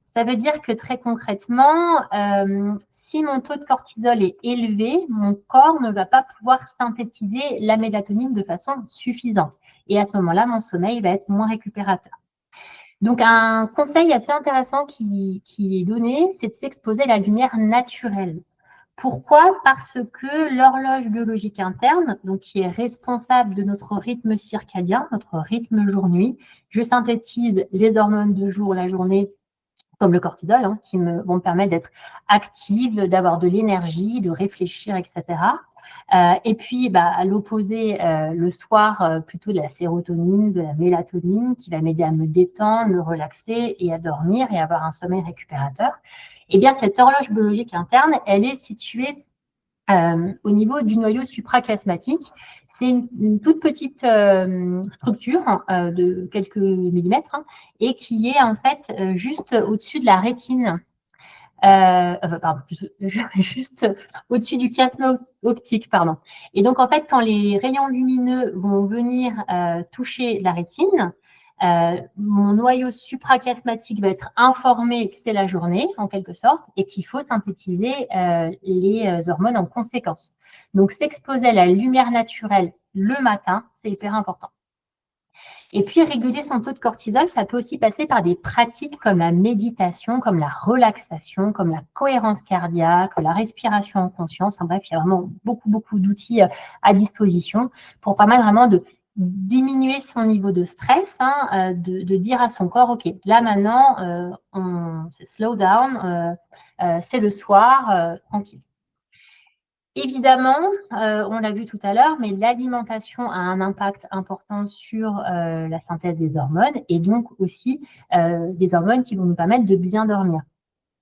Ça veut dire que très concrètement, si mon taux de cortisol est élevé, mon corps ne va pas pouvoir synthétiser la mélatonine de façon suffisante. Et à ce moment-là, mon sommeil va être moins récupérateur. Donc, un conseil assez intéressant qui est donné, c'est de s'exposer à la lumière naturelle. Pourquoi? Parce que l'horloge biologique interne, donc qui est responsable de notre rythme circadien, notre rythme jour-nuit, je synthétise les hormones de jour la journée, comme le cortisol, qui vont me permettre d'être active, d'avoir de l'énergie, de réfléchir, etc. Et puis, à l'opposé, le soir, plutôt de la sérotonine, de la mélatonine, qui va m'aider à me détendre, me relaxer et à dormir et avoir un sommeil récupérateur. Eh bien, cette horloge biologique interne, elle est située au niveau du noyau suprachiasmatique. C'est une toute petite structure de quelques millimètres et qui est en fait juste au-dessus de la rétine. Pardon, juste au-dessus du chiasme optique, pardon. Et donc, en fait, quand les rayons lumineux vont venir toucher la rétine, mon noyau suprachiasmatique va être informé que c'est la journée, en quelque sorte, et qu'il faut synthétiser les hormones en conséquence. Donc, s'exposer à la lumière naturelle le matin, c'est hyper important. Et puis, réguler son taux de cortisol, ça peut aussi passer par des pratiques comme la méditation, comme la relaxation, comme la cohérence cardiaque, la respiration en conscience. En bref, il y a vraiment beaucoup d'outils à disposition pour permettre vraiment de diminuer son niveau de stress, de dire à son corps, OK, là maintenant, c'est slow down, c'est le soir, tranquille. Évidemment, on l'a vu tout à l'heure, mais l'alimentation a un impact important sur la synthèse des hormones et donc aussi des hormones qui vont nous permettre de bien dormir.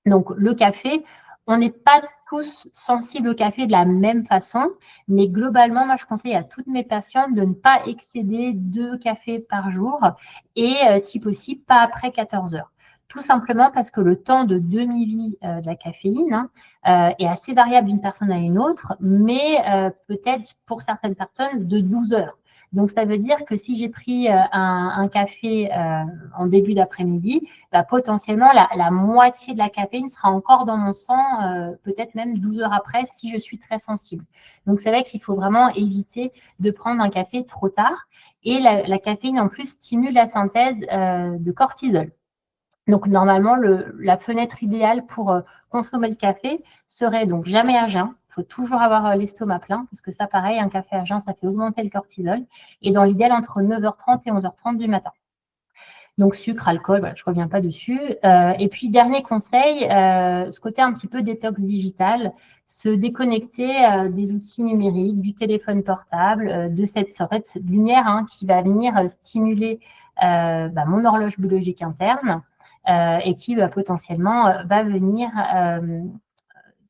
Donc, le café, on n'est pas tous sensibles au café de la même façon, mais globalement, moi, je conseille à toutes mes patientes de ne pas excéder 2 cafés par jour et, si possible, pas après 14 heures. Tout simplement parce que le temps de demi-vie de la caféine est assez variable d'une personne à une autre, mais peut-être pour certaines personnes de 12 heures. Donc, ça veut dire que si j'ai pris un café en début d'après-midi, potentiellement, la moitié de la caféine sera encore dans mon sang, peut-être même 12 heures après, si je suis très sensible. Donc, c'est vrai qu'il faut vraiment éviter de prendre un café trop tard. Et la caféine, en plus, stimule la synthèse de cortisol. Donc, normalement, la fenêtre idéale pour consommer le café serait donc jamais à jeun. Il faut toujours avoir l'estomac plein, parce que ça, pareil, un café à jeun, ça fait augmenter le cortisol. Et dans l'idéal, entre 9h30 et 11h30 du matin. Donc, sucre, alcool, voilà, je ne reviens pas dessus. Et puis, dernier conseil, ce côté un petit peu détox digital, se déconnecter des outils numériques, du téléphone portable, de cette lumière qui va venir stimuler mon horloge biologique interne et qui potentiellement va venir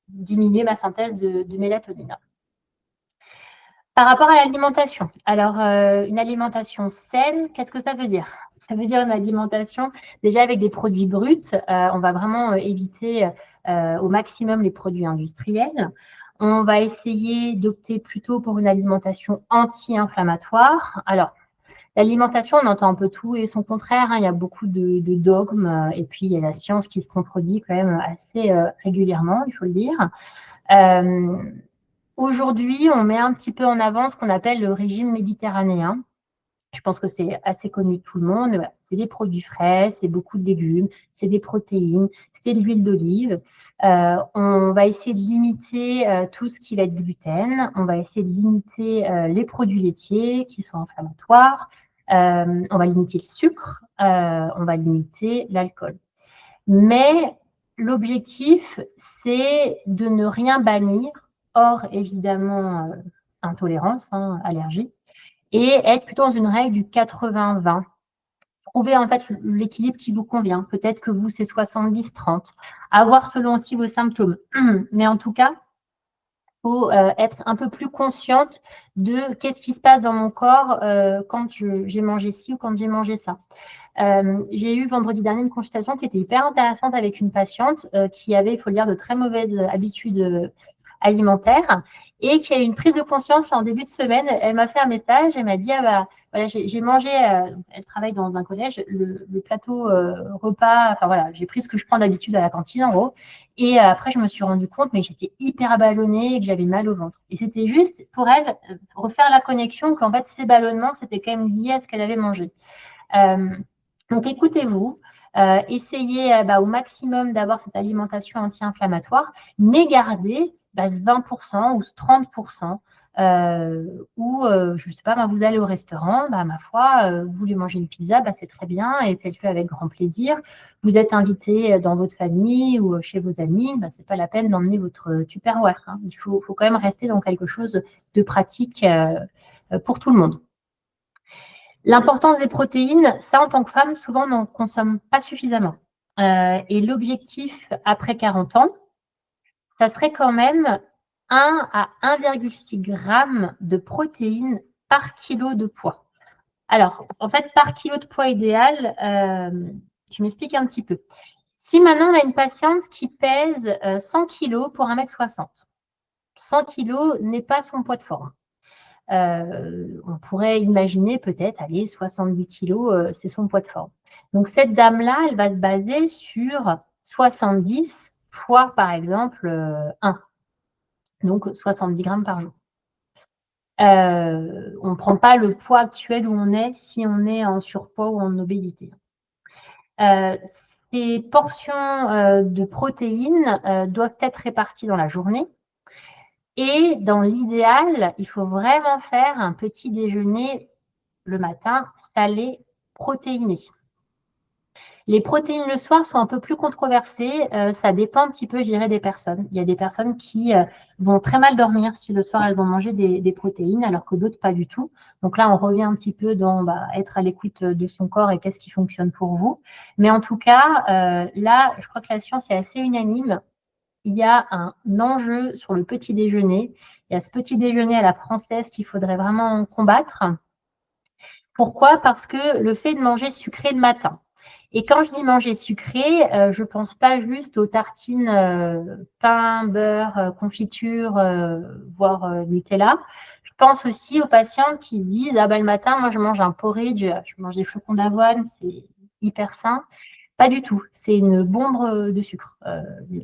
diminuer ma synthèse de mélatonine. Par rapport à l'alimentation, alors une alimentation saine, qu'est-ce que ça veut dire? Ça veut dire une alimentation déjà avec des produits bruts. On va vraiment éviter au maximum les produits industriels. On va essayer d'opter plutôt pour une alimentation anti-inflammatoire. Alors, l'alimentation, on entend un peu tout et son contraire. Il y a beaucoup de dogmes et puis il y a la science qui se contredit quand même assez régulièrement, il faut le dire. Aujourd'hui, on met un petit peu en avant ce qu'on appelle le régime méditerranéen. Je pense que c'est assez connu de tout le monde. Voilà, c'est des produits frais, c'est beaucoup de légumes, c'est des protéines, c'est de l'huile d'olive. On va essayer de limiter tout ce qui va être gluten. On va essayer de limiter les produits laitiers qui sont inflammatoires. On va limiter le sucre, on va limiter l'alcool. Mais l'objectif, c'est de ne rien bannir, hors évidemment intolérance, allergie, et être plutôt dans une règle du 80-20. Trouver en fait l'équilibre qui vous convient. Peut-être que vous, c'est 70-30. À voir selon aussi vos symptômes. Mais en tout cas, il faut être un peu plus consciente de qu'est-ce qui se passe dans mon corps quand j'ai mangé ci ou quand j'ai mangé ça. J'ai eu vendredi dernier une consultation qui était hyper intéressante avec une patiente qui avait, il faut le dire, de très mauvaises habitudes alimentaires et qui a eu une prise de conscience en début de semaine. Elle m'a fait un message, elle m'a dit, ah bah, voilà, j'ai mangé, elle travaille dans un collège, le plateau repas, enfin voilà, j'ai pris ce que je prends d'habitude à la cantine en gros. Et après, je me suis rendu compte, mais j'étais hyper ballonnée et que j'avais mal au ventre. Et c'était juste pour elle refaire la connexion qu'en fait, ces ballonnements, c'était quand même lié à ce qu'elle avait mangé. Donc, écoutez-vous, essayez au maximum d'avoir cette alimentation anti-inflammatoire, mais gardez ce 20% ou ce 30%. Ou, je ne sais pas, vous allez au restaurant, ma foi, vous voulez manger une pizza, c'est très bien et faites-le avec grand plaisir. Vous êtes invité dans votre famille ou chez vos amis, ce n'est pas la peine d'emmener votre Tupperware. Il faut quand même rester dans quelque chose de pratique pour tout le monde. L'importance des protéines, ça, en tant que femme, souvent, on n'en consomme pas suffisamment. Et l'objectif, après 40 ans, ça serait quand même 1 à 1,6 g de protéines par kilo de poids. Alors, en fait, par kilo de poids idéal, je m'explique un petit peu. Si maintenant, on a une patiente qui pèse 100 kg pour 1,60 m, 100 kg n'est pas son poids de forme. On pourrait imaginer peut-être, 70 kg, c'est son poids de forme. Donc, cette dame-là, elle va se baser sur 70 fois, par exemple, 1. Donc, 70 grammes par jour. On ne prend pas le poids actuel où on est si on est en surpoids ou en obésité. Ces portions de protéines doivent être réparties dans la journée. Et dans l'idéal, il faut vraiment faire un petit déjeuner le matin salé, protéiné. Les protéines le soir sont un peu plus controversées. Ça dépend un petit peu, je dirais, des personnes. Il y a des personnes qui vont très mal dormir si le soir, elles vont manger des protéines, alors que d'autres, pas du tout. Donc là, on revient un petit peu dans être à l'écoute de son corps et qu'est-ce qui fonctionne pour vous. Mais en tout cas, là, je crois que la science est assez unanime. Il y a un enjeu sur le petit déjeuner. Il y a ce petit déjeuner à la française qu'il faudrait vraiment combattre. Pourquoi? Parce que le fait de manger sucré le matin. Et quand je dis manger sucré, je ne pense pas juste aux tartines pain, beurre, confiture, voire Nutella. Je pense aussi aux patients qui disent « Ah le matin, moi je mange un porridge, je mange des flocons d'avoine, c'est hyper sain ». Pas du tout, c'est une bombe de sucre.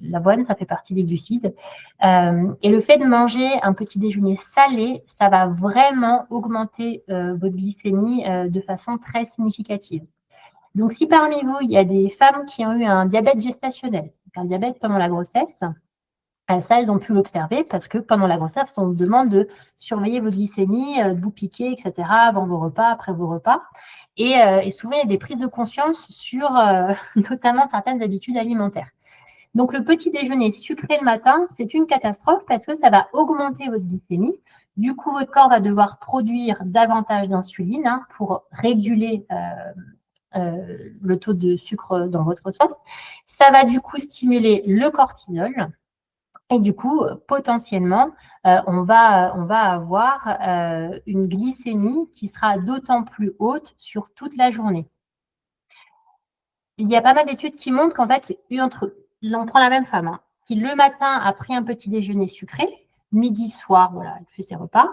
L'avoine, ça fait partie des glucides. Et le fait de manger un petit déjeuner salé, ça va vraiment augmenter votre glycémie de façon très significative. Donc, si parmi vous, il y a des femmes qui ont eu un diabète gestationnel, un diabète pendant la grossesse, ça, elles ont pu l'observer parce que pendant la grossesse, on vous demande de surveiller votre glycémie, de vous piquer, etc., avant vos repas, après vos repas. Et souvent, il y a des prises de conscience sur notamment certaines habitudes alimentaires. Donc, le petit déjeuner sucré le matin, c'est une catastrophe parce que ça va augmenter votre glycémie. Du coup, votre corps va devoir produire davantage d'insuline pour réguler le taux de sucre dans votre sang. Ça va du coup stimuler le cortisol. Et du coup, potentiellement, on va avoir une glycémie qui sera d'autant plus haute sur toute la journée. Il y a pas mal d'études qui montrent qu'en fait, on prend la même femme qui le matin a pris un petit déjeuner sucré, midi, soir, voilà, elle fait ses repas,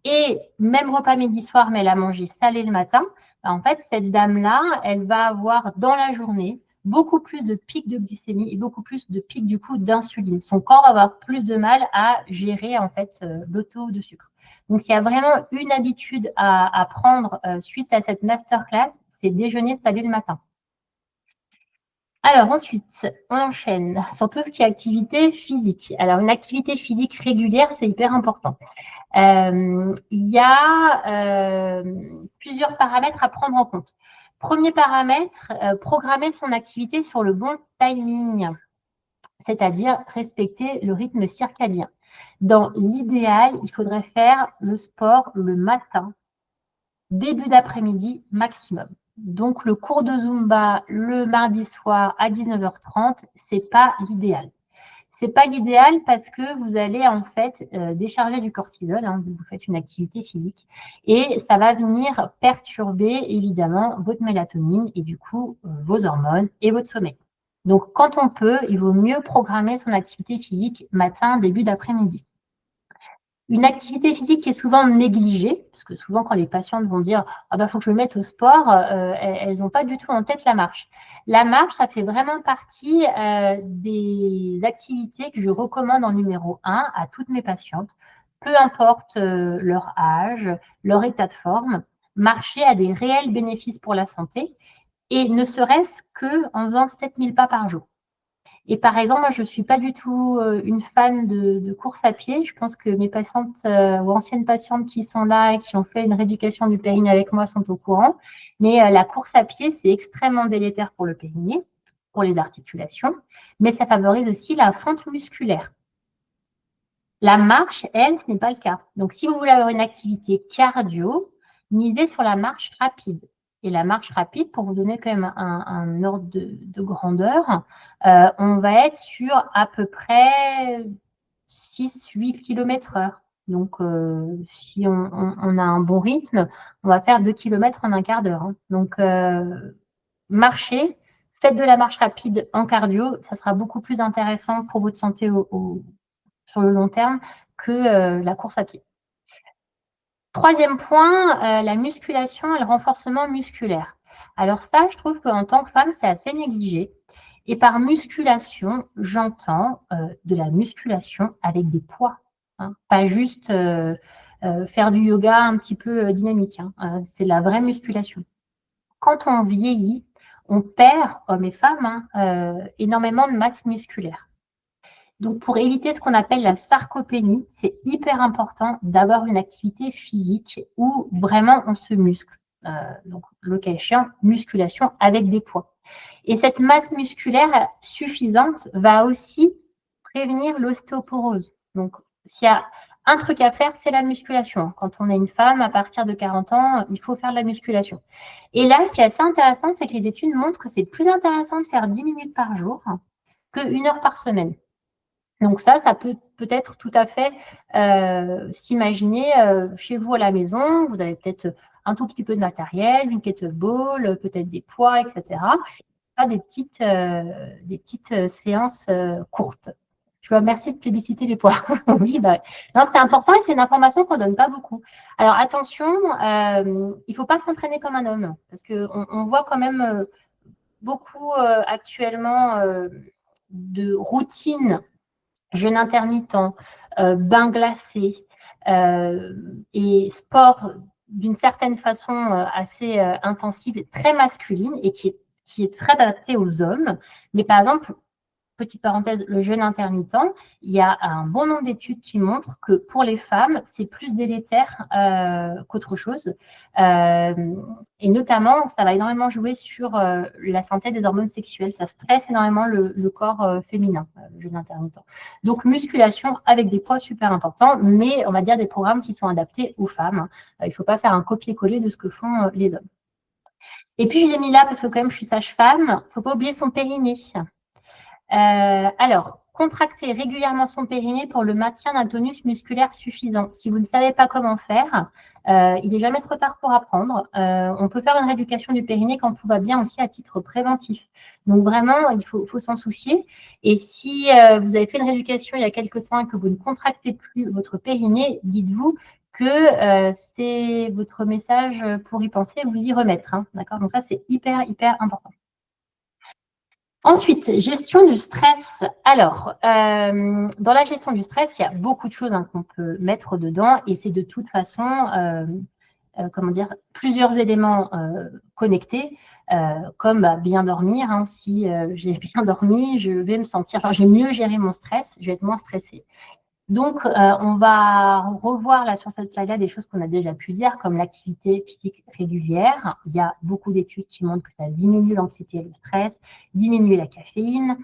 et même repas midi-soir, mais elle a mangé salé le matin, en fait, cette dame-là, elle va avoir dans la journée beaucoup plus de pics de glycémie et beaucoup plus de pics du coup d'insuline. Son corps va avoir plus de mal à gérer en fait le taux de sucre. Donc, s'il y a vraiment une habitude à prendre suite à cette masterclass, c'est déjeuner salé le matin. Alors ensuite, on enchaîne sur tout ce qui est activité physique. Alors une activité physique régulière, c'est hyper important. Il y a plusieurs paramètres à prendre en compte. Premier paramètre, programmer son activité sur le bon timing, c'est-à-dire respecter le rythme circadien. Dans l'idéal, il faudrait faire le sport le matin, début d'après-midi maximum. Donc, le cours de Zumba le mardi soir à 19h30, ce n'est pas l'idéal. Ce n'est pas l'idéal parce que vous allez en fait décharger du cortisol, hein, vous faites une activité physique, et ça va venir perturber évidemment votre mélatonine et du coup vos hormones et votre sommeil. Donc, quand on peut, il vaut mieux programmer son activité physique matin, début d'après-midi. Une activité physique qui est souvent négligée, parce que souvent quand les patientes vont dire « Ah bah, faut que je me mette au sport », elles n'ont pas du tout en tête la marche. La marche, ça fait vraiment partie des activités que je recommande en numéro 1 à toutes mes patientes, peu importe leur âge, leur état de forme. Marcher a des réels bénéfices pour la santé et ne serait-ce qu'en faisant 7000 pas par jour. Et par exemple, moi, je ne suis pas du tout une fan de course à pied. Je pense que mes patientes ou anciennes patientes qui sont là et qui ont fait une rééducation du périnée avec moi sont au courant. Mais la course à pied, c'est extrêmement délétère pour le périnée, pour les articulations, mais ça favorise aussi la fonte musculaire. La marche, elle, ce n'est pas le cas. Donc, si vous voulez avoir une activité cardio, misez sur la marche rapide. Et la marche rapide, pour vous donner quand même un ordre de grandeur, on va être sur à peu près 6-8 km/h. Donc, si on a un bon rythme, on va faire 2 km en un quart d'heure. Hein. Donc, marchez, faites de la marche rapide en cardio, ça sera beaucoup plus intéressant pour votre santé sur le long terme que la course à pied. Troisième point, la musculation et le renforcement musculaire. Alors ça, je trouve qu'en tant que femme, c'est assez négligé. Et par musculation, j'entends de la musculation avec des poids, hein, pas juste faire du yoga un petit peu dynamique. Hein, c'est la vraie musculation. Quand on vieillit, on perd, hommes et femmes, énormément de masse musculaire. Donc, pour éviter ce qu'on appelle la sarcopénie, c'est hyper important d'avoir une activité physique où vraiment on se muscle. Donc, le cas échéant, musculation avec des poids. Et cette masse musculaire suffisante va aussi prévenir l'ostéoporose. Donc, s'il y a un truc à faire, c'est la musculation. Quand on est une femme, à partir de 40 ans, il faut faire de la musculation. Et là, ce qui est assez intéressant, c'est que les études montrent que c'est plus intéressant de faire 10 minutes par jour que 1 heure par semaine. Donc ça peut peut-être tout à fait s'imaginer chez vous à la maison. Vous avez peut-être un tout petit peu de matériel, une kettlebell, peut-être des poids, etc. Pas des petites séances courtes. Je vous remercie de plébisciter les poids. Oui, bah, non, c'est important et c'est une information qu'on ne donne pas beaucoup. Alors attention, il ne faut pas s'entraîner comme un homme parce qu'on voit quand même beaucoup actuellement de routines jeûne intermittent, bain glacé et sport d'une certaine façon assez intensive, très masculine et qui est très adapté aux hommes. Mais par exemple, petite parenthèse, le jeûne intermittent, il y a un bon nombre d'études qui montrent que pour les femmes, c'est plus délétère qu'autre chose. Et notamment, ça va énormément jouer sur la santé des hormones sexuelles. Ça stresse énormément le corps féminin, le jeûne intermittent. Donc, musculation avec des poids super importants, mais on va dire des programmes qui sont adaptés aux femmes. Il ne faut pas faire un copier-coller de ce que font les hommes. Et puis, je l'ai mis là parce que quand même, je suis sage-femme. Il ne faut pas oublier son périnée. Alors, contracter régulièrement son périnée pour le maintien d'un tonus musculaire suffisant. Si vous ne savez pas comment faire, il n'est jamais trop tard pour apprendre. On peut faire une rééducation du périnée quand tout va bien aussi à titre préventif. Donc vraiment, il faut s'en soucier. Et si vous avez fait une rééducation il y a quelques temps et que vous ne contractez plus votre périnée, dites-vous que c'est votre message pour y penser et vous y remettre. Hein, d'accord ? Donc ça, c'est hyper, hyper important. Ensuite, gestion du stress. Alors, dans la gestion du stress, il y a beaucoup de choses qu'on peut mettre dedans et c'est de toute façon comment dire, plusieurs éléments connectés, comme bien dormir. Hein. Si j'ai bien dormi, je vais me sentir, enfin, je vais mieux gérer mon stress, je vais être moins stressée. Donc, on va revoir là sur cette slide-là des choses qu'on a déjà pu dire, comme l'activité physique régulière. Il y a beaucoup d'études qui montrent que ça diminue l'anxiété et le stress, diminue la caféine,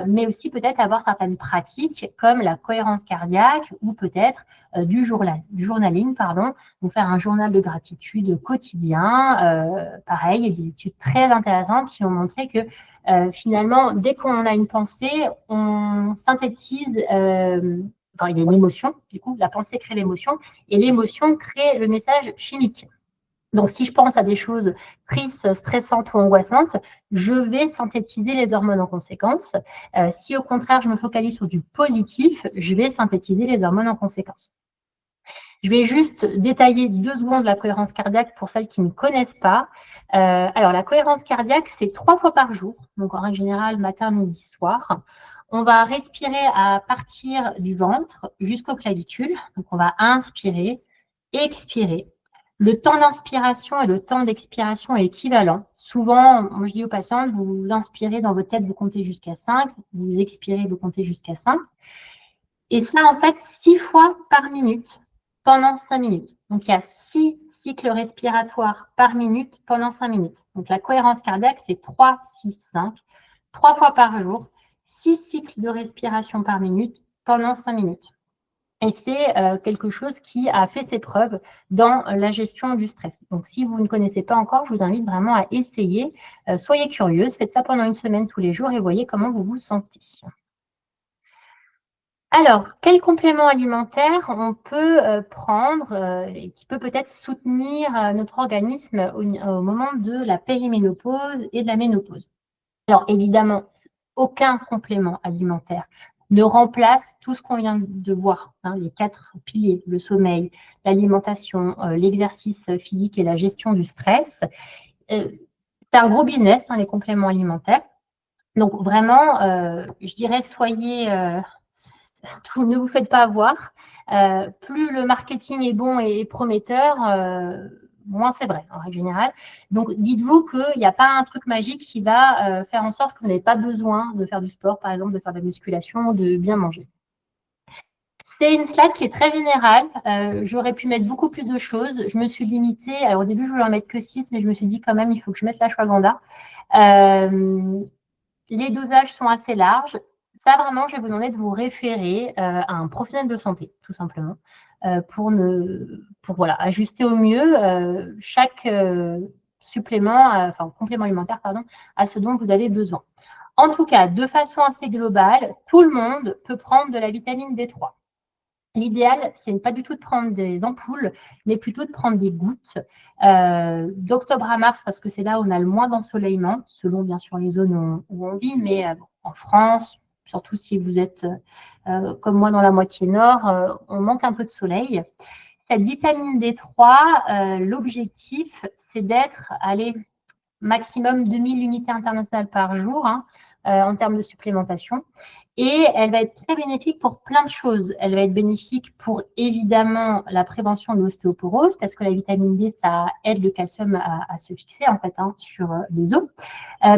mais aussi peut-être avoir certaines pratiques comme la cohérence cardiaque ou peut-être du journaling, pardon. Donc, faire un journal de gratitude quotidien. Pareil, il y a des études très intéressantes qui ont montré que finalement, dès qu'on a une pensée, on synthétise il y a une émotion, du coup, la pensée crée l'émotion, et l'émotion crée le message chimique. Donc, si je pense à des choses tristes, stressantes ou angoissantes, je vais synthétiser les hormones en conséquence. Si au contraire, je me focalise sur du positif, je vais synthétiser les hormones en conséquence. Je vais juste détailler 2 secondes la cohérence cardiaque pour celles qui ne connaissent pas. Alors, la cohérence cardiaque, c'est 3 fois par jour, donc en règle générale, matin, midi, soir. On va respirer à partir du ventre jusqu'aux clavicules. Donc, on va inspirer, expirer. Le temps d'inspiration et le temps d'expiration est équivalent. Souvent, moi, je dis aux patients, vous inspirez dans votre tête, vous comptez jusqu'à 5, vous expirez, vous comptez jusqu'à 5. Et ça, en fait, 6 fois par minute pendant 5 minutes. Donc, il y a 6 cycles respiratoires par minute pendant 5 minutes. Donc, la cohérence cardiaque, c'est 3, 6, 5, 3 fois par jour, 6 cycles de respiration par minute pendant 5 minutes. Et c'est quelque chose qui a fait ses preuves dans la gestion du stress. Donc, si vous ne connaissez pas encore, je vous invite vraiment à essayer. Soyez curieuse, faites ça pendant une semaine tous les jours et voyez comment vous vous sentez. Alors, quel complément alimentaire on peut prendre et qui peut peut-être soutenir notre organisme au moment de la périménopause et de la ménopause? Alors, évidemment, aucun complément alimentaire ne remplace tout ce qu'on vient de voir, hein, les 4 piliers, le sommeil, l'alimentation, l'exercice physique et la gestion du stress. C'est un gros business, hein, les compléments alimentaires. Donc, vraiment, je dirais, ne vous faites pas avoir. Plus le marketing est bon et prometteur, moins c'est vrai en règle générale. Donc, dites-vous qu'il n'y a pas un truc magique qui va faire en sorte que vous n'avez pas besoin de faire du sport, par exemple, de faire de la musculation, de bien manger. C'est une slide qui est très générale. J'aurais pu mettre beaucoup plus de choses. Je me suis limitée. Alors, au début, je voulais en mettre que 6, mais je me suis dit quand même, il faut que je mette l'ashwagandha. Les dosages sont assez larges. Ça, vraiment, je vais vous demander de vous référer à un professionnel de santé, tout simplement, pour voilà, ajuster au mieux chaque complément alimentaire, pardon, à ce dont vous avez besoin. En tout cas, de façon assez globale, tout le monde peut prendre de la vitamine D3. L'idéal, c'est pas du tout de prendre des ampoules, mais plutôt de prendre des gouttes d'octobre à mars, parce que c'est là où on a le moins d'ensoleillement, selon bien sûr les zones où on vit, mais en France, surtout si vous êtes comme moi dans la moitié nord, on manque un peu de soleil. Cette vitamine D3, l'objectif, c'est d'être, maximum 2000 unités internationales par jour hein, en termes de supplémentation. Et elle va être très bénéfique pour plein de choses. Elle va être bénéfique pour évidemment la prévention de l'ostéoporose, parce que la vitamine D, ça aide le calcium à se fixer en fait hein, sur les os.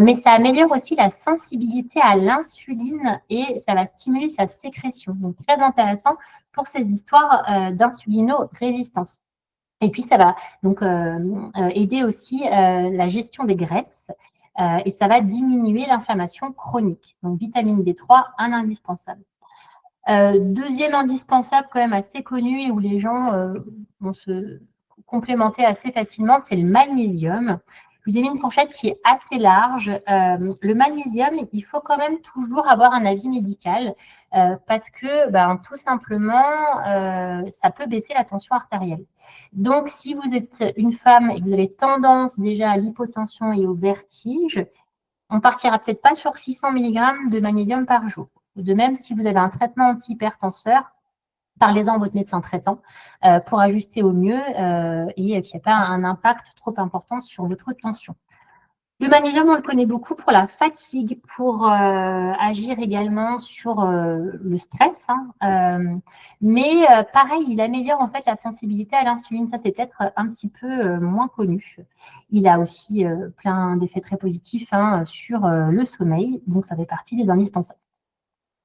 Mais ça améliore aussi la sensibilité à l'insuline et ça va stimuler sa sécrétion. Donc très intéressant pour ces histoires d'insulino-résistance. Et puis, ça va donc aider aussi la gestion des graisses et ça va diminuer l'inflammation chronique. Donc, vitamine D3, un indispensable. Deuxième indispensable, quand même assez connu et où les gens vont se complémenter assez facilement, c'est le magnésium. Je vous ai mis une fourchette qui est assez large. Le magnésium, il faut quand même toujours avoir un avis médical parce que tout simplement, ça peut baisser la tension artérielle. Donc, si vous êtes une femme et que vous avez tendance déjà à l'hypotension et au vertige, on partira peut-être pas sur 600 mg de magnésium par jour. De même, si vous avez un traitement antihypertenseur, parlez-en à votre médecin traitant pour ajuster au mieux et qu'il n'y ait pas un impact trop important sur votre tension. Le magnésium, on le connaît beaucoup pour la fatigue, pour agir également sur le stress, hein. Mais pareil, il améliore en fait la sensibilité à l'insuline. Ça, c'est peut-être un petit peu moins connu. Il a aussi plein d'effets très positifs, hein, sur le sommeil, donc ça fait partie des indispensables.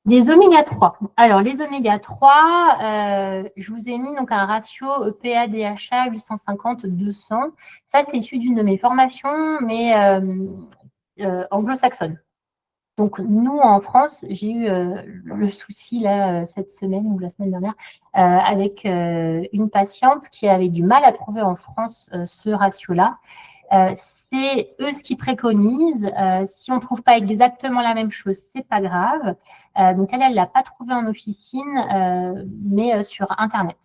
Les oméga 3. Alors, les oméga 3, je vous ai mis donc un ratio EPA-DHA 850-200. Ça, c'est issu d'une de mes formations, mais anglo-saxonne. Donc, nous, en France, j'ai eu le souci là, cette semaine ou la semaine dernière avec une patiente qui avait du mal à trouver en France ce ratio-là. C'est eux ce qu'ils préconisent. Si on ne trouve pas exactement la même chose, c'est pas grave. Donc elle l'a pas trouvé en officine, mais sur Internet.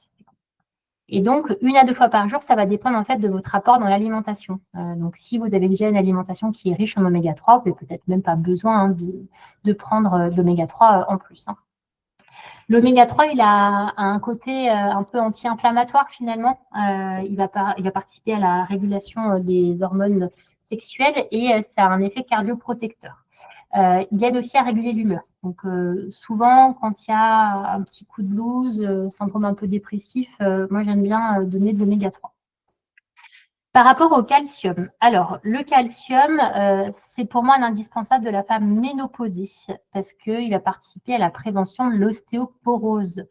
Et donc, 1 à 2 fois par jour, ça va dépendre en fait de votre apport dans l'alimentation. Donc, si vous avez déjà une alimentation qui est riche en oméga 3, vous n'avez peut-être même pas besoin, hein, de prendre de l'oméga 3 en plus, hein. L'oméga 3, il a un côté un peu anti-inflammatoire finalement. Il va participer à la régulation des hormones sexuelles et ça a un effet cardioprotecteur. Il aide aussi à réguler l'humeur. Donc souvent, quand il y a un petit coup de blues, syndrome un peu dépressif, moi j'aime bien donner de l'oméga 3. Par rapport au calcium, alors le calcium, c'est pour moi un indispensable de la femme ménopausée parce qu'il va participer à la prévention de l'ostéoporose.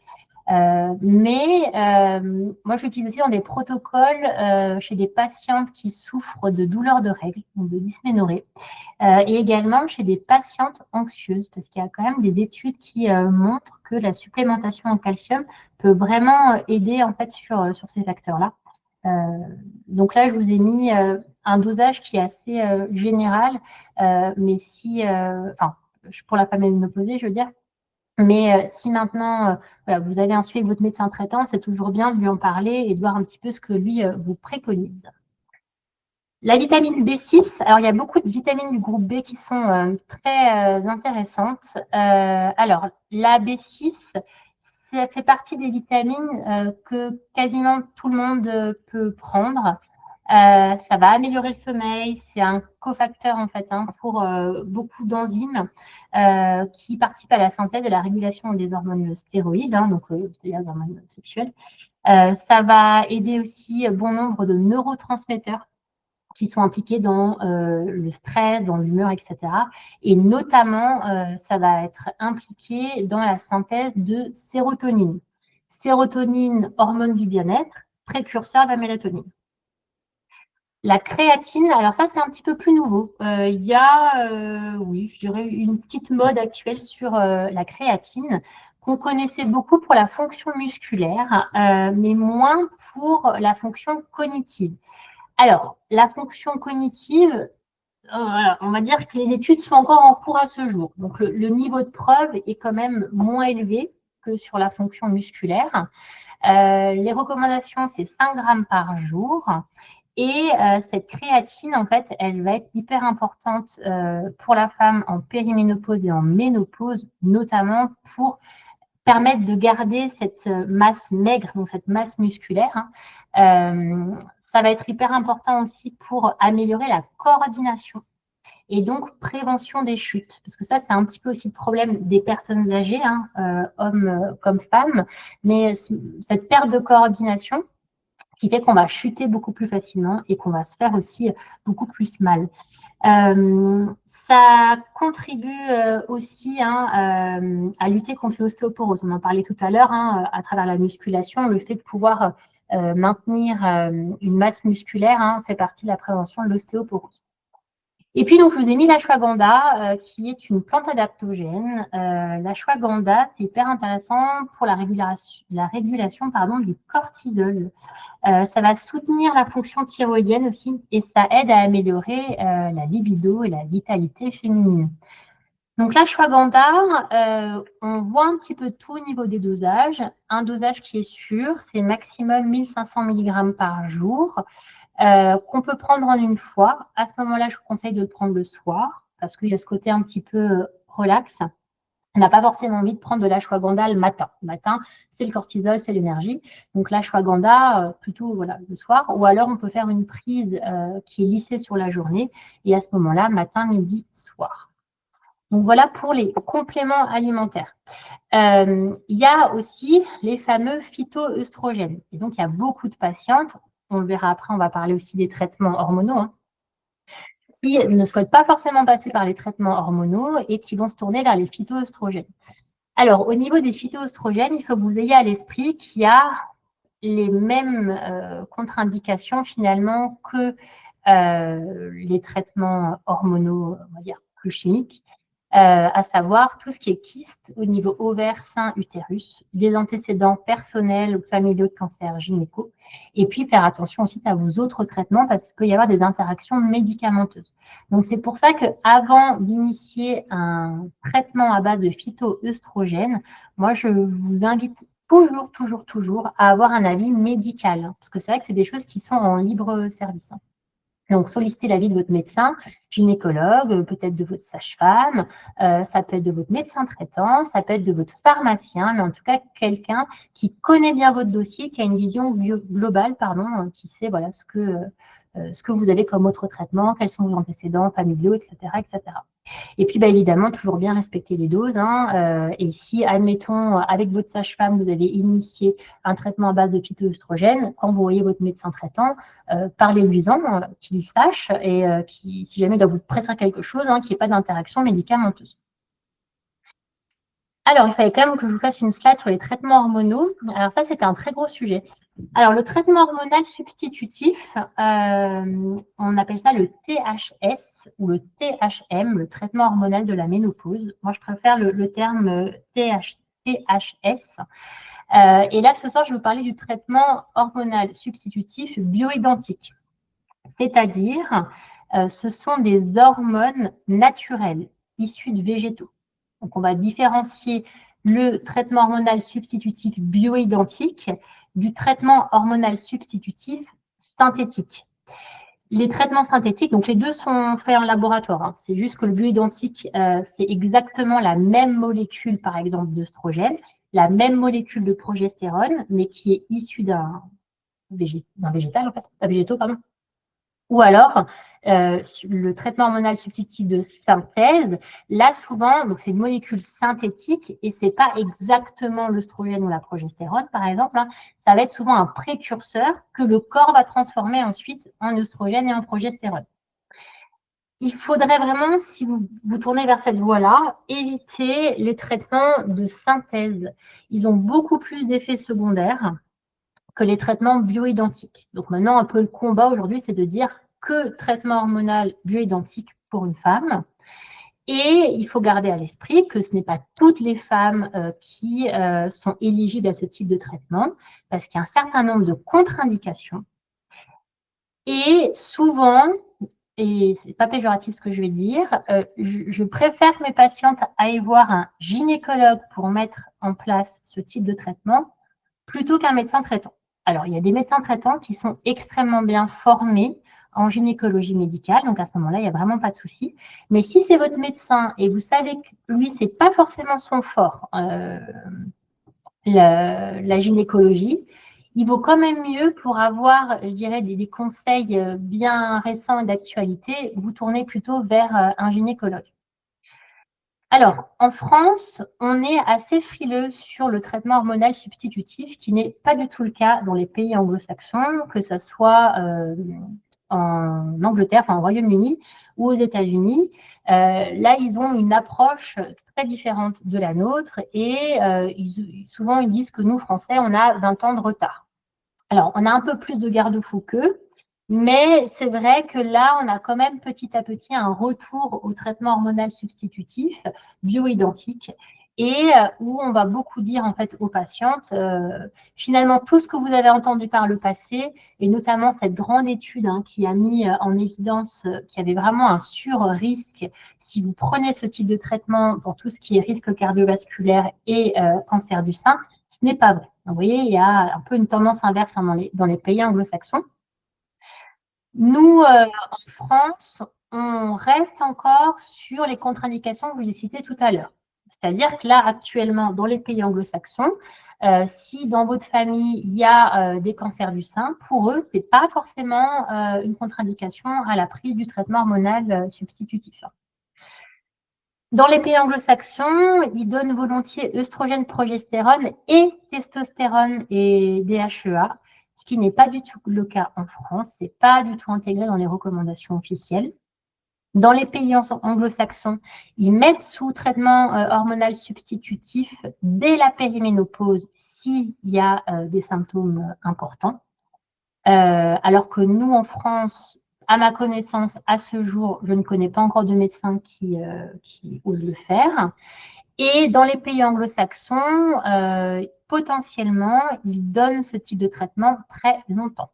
Moi, je l'utilise aussi dans des protocoles chez des patientes qui souffrent de douleurs de règles, donc de dysménorrhée, et également chez des patientes anxieuses, parce qu'il y a quand même des études qui montrent que la supplémentation en calcium peut vraiment aider en fait sur ces facteurs-là. Donc là, je vous ai mis un dosage qui est assez général, mais si, enfin, pour la femme ménopausée, je veux dire. Mais si maintenant, voilà, vous avez un suivi avec votre médecin traitant, c'est toujours bien de lui en parler et de voir un petit peu ce que lui vous préconise. La vitamine B6, alors il y a beaucoup de vitamines du groupe B qui sont très intéressantes. Alors, la B6, ça fait partie des vitamines que quasiment tout le monde peut prendre. Ça va améliorer le sommeil. C'est un cofacteur en fait, hein, pour beaucoup d'enzymes qui participent à la synthèse et à la régulation des hormones stéroïdes, hein, donc c'est-à-dire les hormones sexuelles. Ça va aider aussi bon nombre de neurotransmetteurs qui sont impliqués dans le stress, dans l'humeur, etc. Et notamment, ça va être impliqué dans la synthèse de sérotonine. Sérotonine, hormone du bien-être, précurseur de la mélatonine. La créatine, alors ça, c'est un petit peu plus nouveau. Il y a, oui, je dirais une petite mode actuelle sur la créatine qu'on connaissait beaucoup pour la fonction musculaire, mais moins pour la fonction cognitive. Alors, la fonction cognitive, on va dire que les études sont encore en cours à ce jour. Donc, le niveau de preuve est quand même moins élevé que sur la fonction musculaire. Les recommandations, c'est 5 grammes par jour. Et cette créatine, en fait, elle va être hyper importante pour la femme en périménopause et en ménopause, notamment pour permettre de garder cette masse maigre, donc cette masse musculaire, hein. Ça va être hyper important aussi pour améliorer la coordination et donc prévention des chutes. Parce que ça, c'est un petit peu aussi le problème des personnes âgées, hein, hommes comme femmes. Mais cette perte de coordination qui fait qu'on va chuter beaucoup plus facilement et qu'on va se faire aussi beaucoup plus mal. Ça contribue aussi, hein, à lutter contre l'ostéoporose. On en parlait tout à l'heure, hein, à travers la musculation. Le fait de pouvoir maintenir une masse musculaire, hein, fait partie de la prévention de l'ostéoporose. Et puis, donc, je vous ai mis l'ashwagandha, qui est une plante adaptogène. L'ashwagandha, c'est hyper intéressant pour la régulation du cortisol. Ça va soutenir la fonction thyroïdienne aussi et ça aide à améliorer la libido et la vitalité féminine. Donc l'ashwagandha, on voit un petit peu tout au niveau des dosages. Un dosage qui est sûr, c'est maximum 1500 mg par jour, qu'on peut prendre en une fois. À ce moment-là, je vous conseille de le prendre le soir parce qu'il y a ce côté un petit peu relax. On n'a pas forcément envie de prendre de l'ashwagandha le matin. Le matin, c'est le cortisol, c'est l'énergie. Donc l'ashwagandha, plutôt voilà, le soir. Ou alors, on peut faire une prise qui est lissée sur la journée. Et à ce moment-là, matin, midi, soir. Donc voilà pour les compléments alimentaires. Il y a aussi les fameux phytoœstrogènes. Et donc, il y a beaucoup de patientes, on le verra après, on va parler aussi des traitements hormonaux, hein, qui ne souhaitent pas forcément passer par les traitements hormonaux et qui vont se tourner vers les phytoœstrogènes. Alors, au niveau des phytoœstrogènes, il faut que vous ayez à l'esprit qu'il y a les mêmes contre-indications finalement que les traitements hormonaux, on va dire plus chimiques, à savoir tout ce qui est kyste au niveau ovaire, sein, utérus, des antécédents personnels ou familiaux de cancer gynéco, et puis faire attention aussi à vos autres traitements parce qu'il peut y avoir des interactions médicamenteuses. Donc c'est pour ça qu'avant d'initier un traitement à base de phytoœstrogènes, moi je vous invite toujours à avoir un avis médical, parce que c'est vrai que c'est des choses qui sont en libre service. Donc, sollicitez l'avis de votre médecin, gynécologue, peut-être de votre sage-femme, ça peut être de votre médecin traitant, ça peut être de votre pharmacien, mais en tout cas, quelqu'un qui connaît bien votre dossier, qui a une vision globale, qui sait voilà, ce que vous avez comme autre traitement, quels sont vos antécédents familiaux, etc., etc. Et puis, évidemment, toujours bien respecter les doses. Et si, admettons, avec votre sage-femme, vous avez initié un traitement à base de phytoœstrogène, quand vous voyez votre médecin traitant, parlez-lui-en, qu'il sache, et si jamais il doit vous prescrire quelque chose, qu'il n'y ait pas d'interaction médicamenteuse. Alors, il fallait quand même que je vous fasse une slide sur les traitements hormonaux. Alors ça, c'était un très gros sujet. Alors, le traitement hormonal substitutif, on appelle ça le THS ou le THM, le traitement hormonal de la ménopause. Moi, je préfère le terme THS. Et là, ce soir, je vais vous parler du traitement hormonal substitutif bioidentique. C'est-à-dire, ce sont des hormones naturelles issues de végétaux. Donc, on va différencier le traitement hormonal substitutif bioidentique du traitement hormonal substitutif synthétique. Les traitements synthétiques, donc les deux sont faits en laboratoire. C'est juste que le bioidentique, c'est exactement la même molécule, par exemple, d'œstrogène, la même molécule de progestérone, mais qui est issue d'un végétal, en fait, végétaux, pardon. Ou alors, le traitement hormonal substitutif de synthèse, là, souvent, donc c'est une molécule synthétique et ce n'est pas exactement l'œstrogène ou la progestérone, par exemple. Ça va être souvent un précurseur que le corps va transformer ensuite en œstrogène et en progestérone. Il faudrait vraiment, si vous vous tournez vers cette voie-là, éviter les traitements de synthèse. Ils ont beaucoup plus d'effets secondaires que les traitements bioidentiques. Donc maintenant, un peu le combat aujourd'hui, c'est de dire que traitement hormonal bioidentique pour une femme. Et il faut garder à l'esprit que ce n'est pas toutes les femmes qui sont éligibles à ce type de traitement, parce qu'il y a un certain nombre de contre-indications. Et souvent, et ce n'est pas péjoratif ce que je vais dire, je préfère que mes patientes aillent voir un gynécologue pour mettre en place ce type de traitement plutôt qu'un médecin traitant. Alors, il y a des médecins traitants qui sont extrêmement bien formés en gynécologie médicale, donc à ce moment-là, il n'y a vraiment pas de souci. Mais si c'est votre médecin et vous savez que lui, ce n'est pas forcément son fort, la gynécologie, il vaut quand même mieux pour avoir, je dirais, des conseils bien récents et d'actualité, vous tournez plutôt vers un gynécologue. Alors, en France, on est assez frileux sur le traitement hormonal substitutif, qui n'est pas du tout le cas dans les pays anglo-saxons, que ce soit en Angleterre, enfin au Royaume-Uni ou aux États-Unis. Là, ils ont une approche très différente de la nôtre et souvent, ils disent que nous, Français, on a 20 ans de retard. Alors, on a un peu plus de garde-fous qu'eux, mais c'est vrai que là, on a quand même petit à petit un retour au traitement hormonal substitutif, bioidentique, et où on va beaucoup dire en fait aux patientes, finalement tout ce que vous avez entendu par le passé, et notamment cette grande étude qui a mis en évidence qu'il y avait vraiment un sur-risque si vous prenez ce type de traitement pour tout ce qui est risque cardiovasculaire et cancer du sein, ce n'est pas vrai. Vous voyez, il y a un peu une tendance inverse dans les pays anglo-saxons. Nous, en France, on reste encore sur les contre-indications que je vous ai citées tout à l'heure. C'est-à-dire que là, actuellement, dans les pays anglo-saxons, si dans votre famille, il y a des cancers du sein, pour eux, ce n'est pas forcément une contre-indication à la prise du traitement hormonal substitutif. Dans les pays anglo-saxons, ils donnent volontiers œstrogène, progestérone et testostérone et DHEA, ce qui n'est pas du tout le cas en France. Ce n'est pas du tout intégré dans les recommandations officielles. Dans les pays anglo-saxons, ils mettent sous traitement hormonal substitutif dès la périménopause s'il y a des symptômes importants. Alors que nous, en France, à ma connaissance, à ce jour, je ne connais pas encore de médecin qui ose le faire. Et dans les pays anglo-saxons, potentiellement, ils donnent ce type de traitement très longtemps.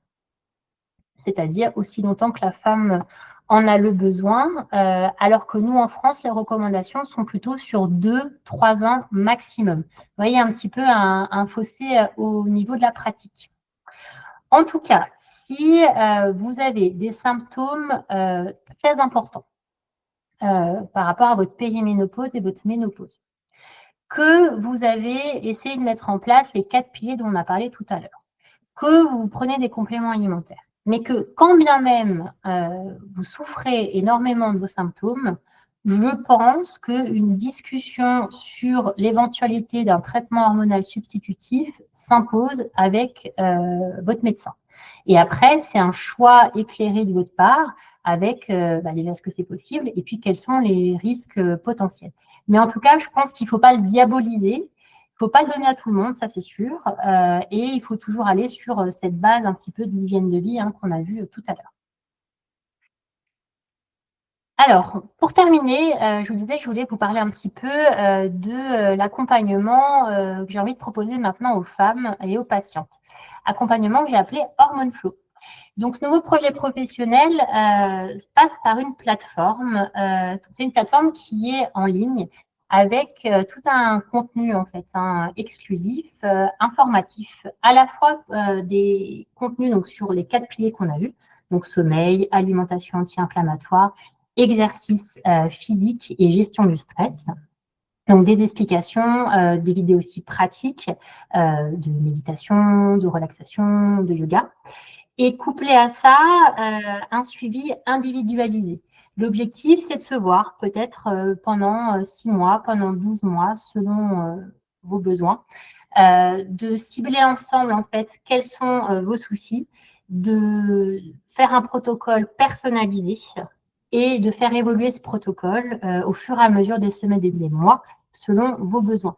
C'est-à-dire aussi longtemps que la femme en a le besoin, alors que nous, en France, les recommandations sont plutôt sur 2-3 ans maximum. Vous voyez un petit peu un fossé au niveau de la pratique. En tout cas, si vous avez des symptômes très importants par rapport à votre périménopause et votre ménopause, que vous avez essayé de mettre en place les 4 piliers dont on a parlé tout à l'heure, que vous prenez des compléments alimentaires, mais que quand bien même vous souffrez énormément de vos symptômes, je pense qu'une discussion sur l'éventualité d'un traitement hormonal substitutif s'impose avec votre médecin. Et après, c'est un choix éclairé de votre part avec déjà ce que c'est possible et puis quels sont les risques potentiels. Mais en tout cas, je pense qu'il ne faut pas le diaboliser. Il ne faut pas le donner à tout le monde, ça c'est sûr. Et il faut toujours aller sur cette base un petit peu d'hygiène de vie qu'on a vu tout à l'heure. Alors, pour terminer, je vous disais que je voulais vous parler un petit peu de l'accompagnement que j'ai envie de proposer maintenant aux femmes et aux patientes. Accompagnement que j'ai appelé Hormone Flow. Donc, ce nouveau projet professionnel passe par une plateforme. C'est une plateforme qui est en ligne avec tout un contenu en fait exclusif, informatif, à la fois des contenus donc sur les 4 piliers qu'on a vus, donc sommeil, alimentation anti-inflammatoire, exercice physique et gestion du stress. Donc, des explications, des vidéos aussi pratiques de méditation, de relaxation, de yoga. Et couplé à ça, un suivi individualisé. L'objectif, c'est de se voir peut-être pendant 6 mois, pendant 12 mois, selon vos besoins, de cibler ensemble en fait quels sont vos soucis, de faire un protocole personnalisé et de faire évoluer ce protocole au fur et à mesure des semaines et des mois selon vos besoins.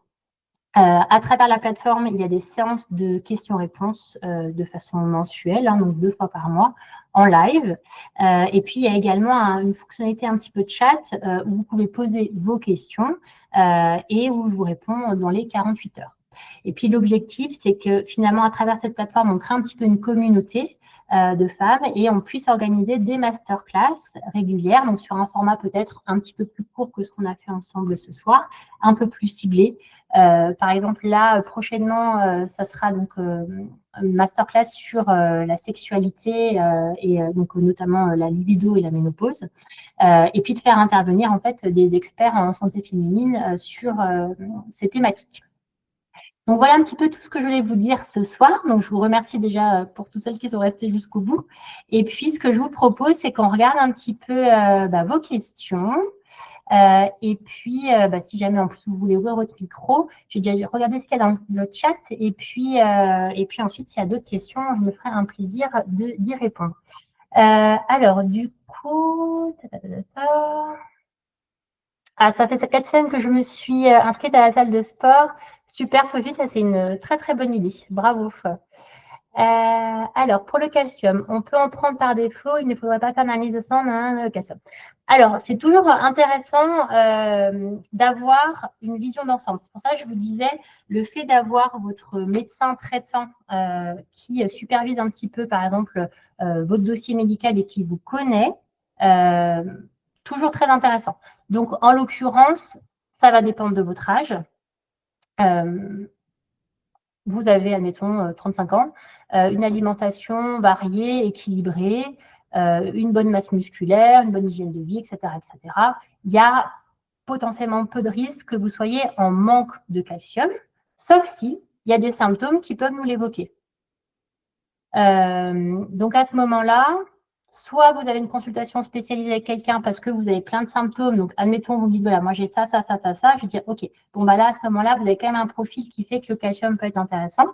À travers la plateforme, il y a des séances de questions-réponses de façon mensuelle, donc 2 fois par mois, en live. Et puis, il y a également une fonctionnalité un petit peu de chat où vous pouvez poser vos questions et où je vous réponds dans les 48 heures. Et puis, l'objectif, c'est que finalement, à travers cette plateforme, on crée un petit peu une communauté de femmes et on puisse organiser des masterclass régulières, donc sur un format peut-être un petit peu plus court que ce qu'on a fait ensemble ce soir, un peu plus ciblé. Par exemple, là, prochainement, ça sera donc une masterclass sur la sexualité et donc notamment la libido et la ménopause. Et puis de faire intervenir en fait des experts en santé féminine sur ces thématiques. Donc voilà un petit peu tout ce que je voulais vous dire ce soir. Donc je vous remercie déjà pour toutes celles qui sont restées jusqu'au bout. Et puis ce que je vous propose, c'est qu'on regarde un petit peu vos questions. Et puis, si jamais en plus vous voulez ouvrir votre micro, je vais déjà regarder ce qu'il y a dans le chat. Et puis ensuite, s'il y a d'autres questions, je me ferai un plaisir d'y répondre. Alors, du coup, ça fait 4 semaines que je me suis inscrite à la salle de sport. Super, Sophie, ça c'est une très très bonne idée. Bravo. Alors, pour le calcium, on peut en prendre par défaut, il ne faudrait pas faire d'analyse de sang, calcium. Alors, c'est toujours intéressant d'avoir une vision d'ensemble. C'est pour ça que je vous disais, le fait d'avoir votre médecin traitant qui supervise un petit peu, par exemple, votre dossier médical et qui vous connaît, toujours très intéressant. Donc, en l'occurrence, ça va dépendre de votre âge. Vous avez, admettons, 35 ans, une alimentation variée, équilibrée, une bonne masse musculaire, une bonne hygiène de vie, etc., etc. Il y a potentiellement peu de risque que vous soyez en manque de calcium, sauf si il y a des symptômes qui peuvent nous l'évoquer. Donc à ce moment-là, soit vous avez une consultation spécialisée avec quelqu'un parce que vous avez plein de symptômes. Donc, admettons, vous me dites, voilà, moi j'ai ça. Je vais dire, OK, bon, bah là, à ce moment-là, vous avez quand même un profil qui fait que le calcium peut être intéressant.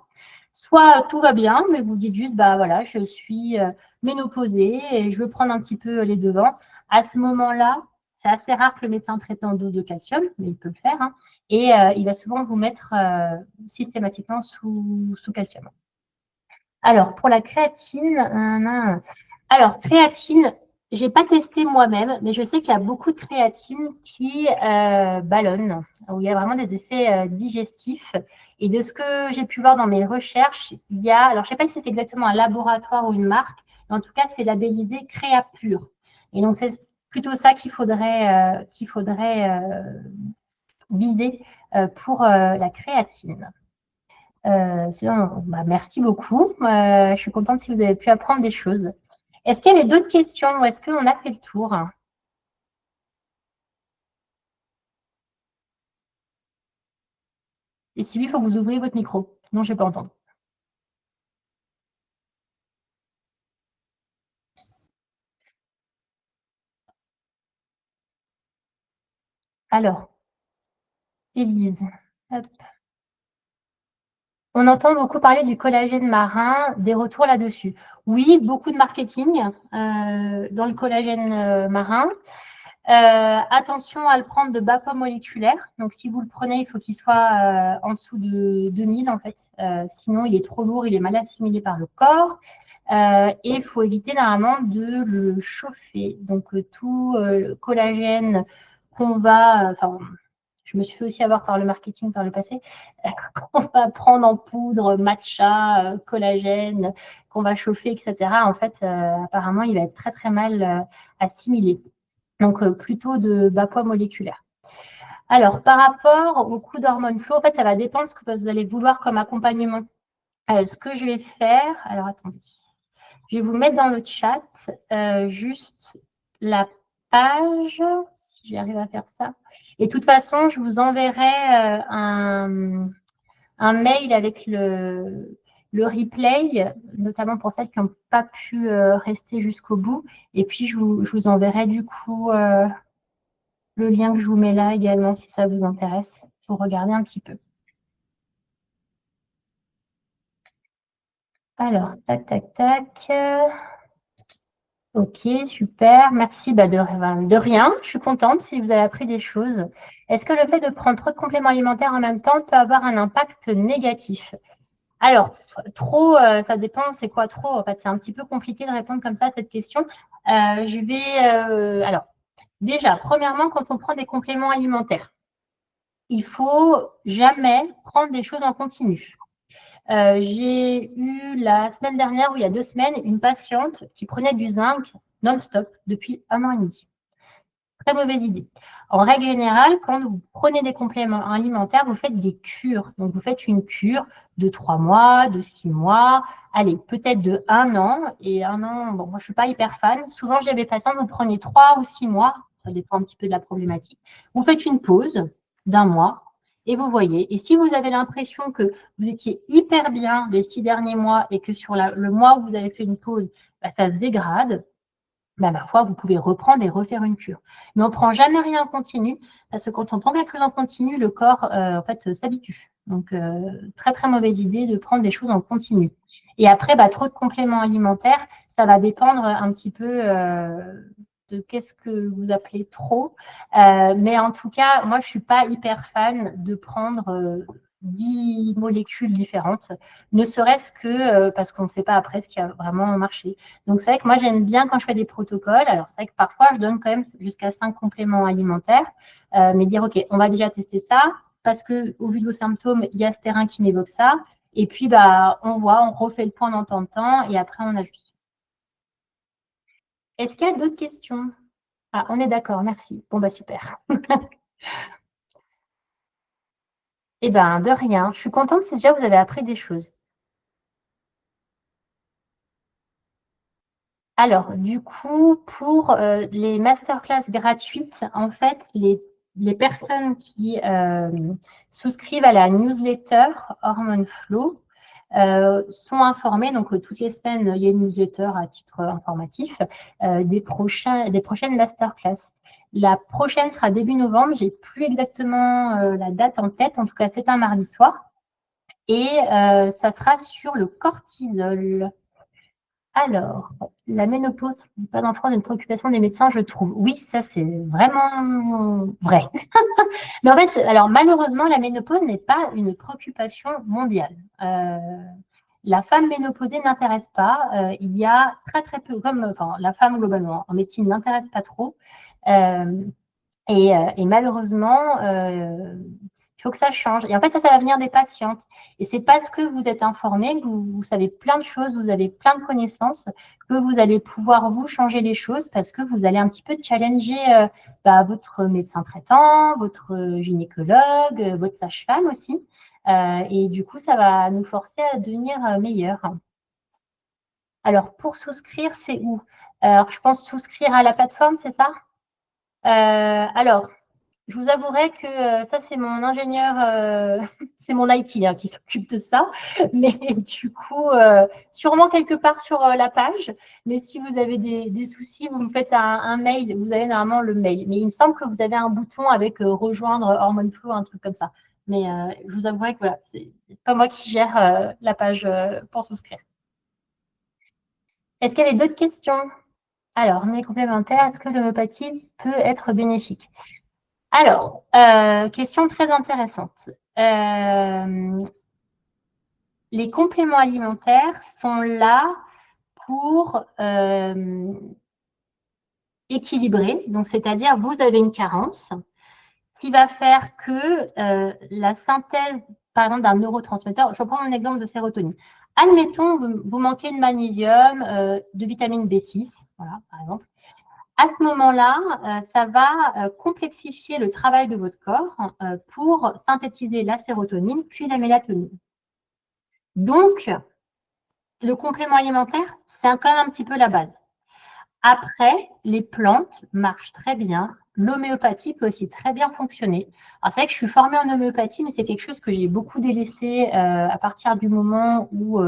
Soit tout va bien, mais vous dites juste, bah voilà, je suis ménopausée et je veux prendre un petit peu les devants. À ce moment-là, c'est assez rare que le médecin traite en dose de calcium, mais il peut le faire. Hein, et il va souvent vous mettre systématiquement sous calcium. Alors, pour la créatine, alors, créatine, je n'ai pas testé moi-même, mais je sais qu'il y a beaucoup de créatine qui ballonne, où il y a vraiment des effets digestifs. Et de ce que j'ai pu voir dans mes recherches, il y a, alors je ne sais pas si c'est exactement un laboratoire ou une marque, mais en tout cas, c'est labellisé Créapure. Et donc, c'est plutôt ça qu'il faudrait viser pour la créatine. Sinon, bah, merci beaucoup. Je suis contente si vous avez pu apprendre des choses. Est-ce qu'il y avait d'autres questions ou est-ce qu'on a fait le tour? Et si oui, il faut que vous ouvriez votre micro. Sinon, je ne vais pas entendre. Alors, Élise. Hop. On entend beaucoup parler du collagène marin, des retours là-dessus. Oui, beaucoup de marketing dans le collagène marin. Attention à le prendre de bas poids moléculaire. Donc, si vous le prenez, il faut qu'il soit en dessous de 2000 en fait. Sinon, il est trop lourd, il est mal assimilé par le corps. Et il faut éviter normalement de le chauffer. Donc, tout le collagène qu'on va, enfin, je me suis fait aussi avoir par le marketing par le passé, qu'on va prendre en poudre, matcha, collagène, qu'on va chauffer, etc. En fait, apparemment, il va être très, très mal assimilé. Donc, plutôt de bas poids moléculaire. Alors, par rapport au coût d'hormones flow, en fait, ça va dépendre de ce que vous allez vouloir comme accompagnement. Ce que je vais faire, alors attendez, je vais vous mettre dans le chat juste la page, si j'arrive à faire ça. Et de toute façon, je vous enverrai un mail avec le replay, notamment pour celles qui n'ont pas pu rester jusqu'au bout. Et puis, je vous enverrai du coup le lien que je vous mets là également, si ça vous intéresse, pour regarder un petit peu. Alors, tac, tac, tac. Ok, super. Merci. De rien. Je suis contente si vous avez appris des choses. Est-ce que le fait de prendre trop de compléments alimentaires en même temps peut avoir un impact négatif? Alors, trop, ça dépend, c'est quoi trop? En fait, c'est un petit peu compliqué de répondre comme ça à cette question. Alors, déjà, premièrement, quand on prend des compléments alimentaires, il faut jamais prendre des choses en continu. J'ai eu la semaine dernière, ou il y a 2 semaines, une patiente qui prenait du zinc non-stop depuis 1 an et demi. Très mauvaise idée. En règle générale, quand vous prenez des compléments alimentaires, vous faites des cures. Donc, vous faites une cure de 3 mois, de 6 mois, allez, peut-être de 1 an. Et 1 an, bon, moi, je ne suis pas hyper fan. Souvent, j'ai des patients, vous prenez 3 ou 6 mois, ça dépend un petit peu de la problématique. Vous faites une pause d'1 mois et vous voyez. Et si vous avez l'impression que vous étiez hyper bien les 6 derniers mois et que sur le mois où vous avez fait une pause, bah, ça se dégrade, bah, ma foi, vous pouvez reprendre et refaire une cure. Mais on ne prend jamais rien en continu, parce que quand on prend quelque chose en continu, le corps, en fait, s'habitue. Donc, très, très mauvaise idée de prendre des choses en continu. Et après, bah, trop de compléments alimentaires, ça va dépendre un petit peu de qu'est-ce que vous appelez trop. Mais en tout cas, moi, je ne suis pas hyper fan de prendre 10 molécules différentes, ne serait-ce que parce qu'on ne sait pas après ce qui a vraiment marché. Donc, c'est vrai que moi, j'aime bien quand je fais des protocoles. Alors, c'est vrai que parfois, je donne quand même jusqu'à 5 compléments alimentaires, mais dire, OK, on va déjà tester ça parce qu'au vu de vos symptômes, il y a ce terrain qui m'évoque ça. Et puis, bah, on voit, on refait le point dans temps de temps et après, on ajuste. Est-ce qu'il y a d'autres questions? Ah, on est d'accord, merci. Bon, bah, super. Eh bien, de rien. Je suis contente si déjà vous avez appris des choses. Alors, du coup, pour les masterclass gratuites, en fait, les les personnes qui souscrivent à la newsletter Hormone Flow sont informées, donc toutes les semaines, il y a une newsletter à titre informatif, des prochaines masterclass. La prochaine sera début novembre, j'ai plus exactement la date en tête, en tout cas c'est un mardi soir, et ça sera sur le cortisol. Alors, la ménopause, pas d'enfant, une préoccupation des médecins, je trouve. Oui, ça c'est vraiment vrai. Mais en fait, alors malheureusement, la ménopause n'est pas une préoccupation mondiale. La femme ménopausée n'intéresse pas. Il y a très très peu, comme enfin la femme globalement en médecine n'intéresse pas trop. Et malheureusement, il faut que ça change. Et en fait, ça va venir des patientes. Et c'est parce que vous êtes informé, que vous savez plein de choses, vous avez plein de connaissances, que vous allez pouvoir vous changer les choses parce que vous allez un petit peu challenger votre médecin traitant, votre gynécologue, votre sage-femme aussi. Et du coup, ça va nous forcer à devenir meilleurs. Alors, pour souscrire, c'est où? Alors, je pense souscrire à la plateforme, c'est ça? Alors, je vous avouerai que ça, c'est mon ingénieur, c'est mon IT qui s'occupe de ça. Mais du coup, sûrement quelque part sur la page. Mais si vous avez des soucis, vous me faites un mail. Vous avez normalement le mail. Mais il me semble que vous avez un bouton avec rejoindre Hormone Flow, un truc comme ça. Mais je vous avouerai que voilà, c'est pas moi qui gère la page pour souscrire. Est-ce qu'il y avait d'autres questions? Alors, mes complémentaires, est-ce que l'homéopathie peut être bénéfique? Alors, question très intéressante. Les compléments alimentaires sont là pour équilibrer, donc c'est-à-dire vous avez une carence qui va faire que la synthèse, par exemple, d'un neurotransmetteur, je reprends mon exemple de sérotonine. Admettons, vous manquez de magnésium, de vitamine B6, voilà, par exemple. À ce moment-là, ça va complexifier le travail de votre corps pour synthétiser la sérotonine puis la mélatonine. Donc, le complément alimentaire, c'est quand même un petit peu la base. Après, les plantes marchent très bien. L'homéopathie peut aussi très bien fonctionner. Alors, c'est vrai que je suis formée en homéopathie, mais c'est quelque chose que j'ai beaucoup délaissé à partir du moment où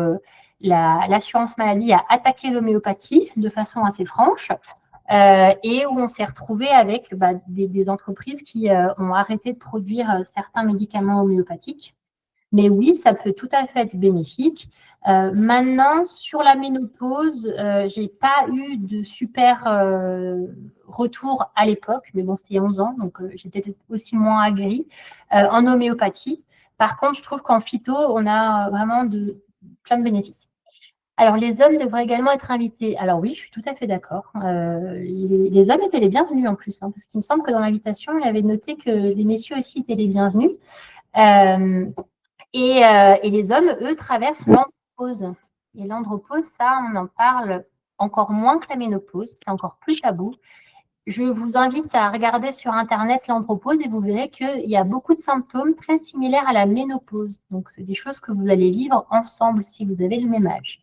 l'assurance maladie a attaqué l'homéopathie de façon assez franche. Et où on s'est retrouvé avec des entreprises qui ont arrêté de produire certains médicaments homéopathiques. Mais oui, ça peut tout à fait être bénéfique. Maintenant, sur la ménopause, je n'ai pas eu de super retour à l'époque, mais bon, c'était il y a 11 ans, donc j'étais peut-être aussi moins aguerrie en homéopathie. Par contre, je trouve qu'en phyto, on a vraiment plein de bénéfices. Alors, les hommes devraient également être invités. Alors oui, je suis tout à fait d'accord. Les hommes étaient les bienvenus en plus, hein, parce qu'il me semble que dans l'invitation, il avait noté que les messieurs aussi étaient les bienvenus. Et les hommes, eux, traversent l'andropause. Et l'andropause, ça, on en parle encore moins que la ménopause. C'est encore plus tabou. Je vous invite à regarder sur Internet l'andropause et vous verrez qu'il y a beaucoup de symptômes très similaires à la ménopause. Donc, c'est des choses que vous allez vivre ensemble si vous avez le même âge.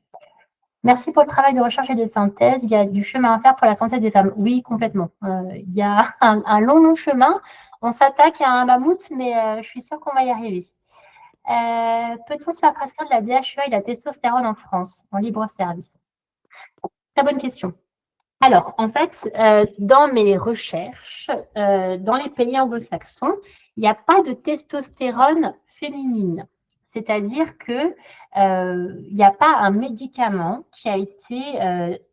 Merci pour le travail de recherche et de synthèse. Il y a du chemin à faire pour la santé des femmes. Oui, complètement. Il y a un long, long chemin. On s'attaque à un mammouth, mais je suis sûre qu'on va y arriver. Peut-on se faire prescrire de la DHEA et de la testostérone en France, en libre service? Très bonne question. Alors, en fait, dans mes recherches, dans les pays anglo-saxons, il n'y a pas de testostérone féminine. C'est-à-dire qu'il n'y a pas un médicament qui a été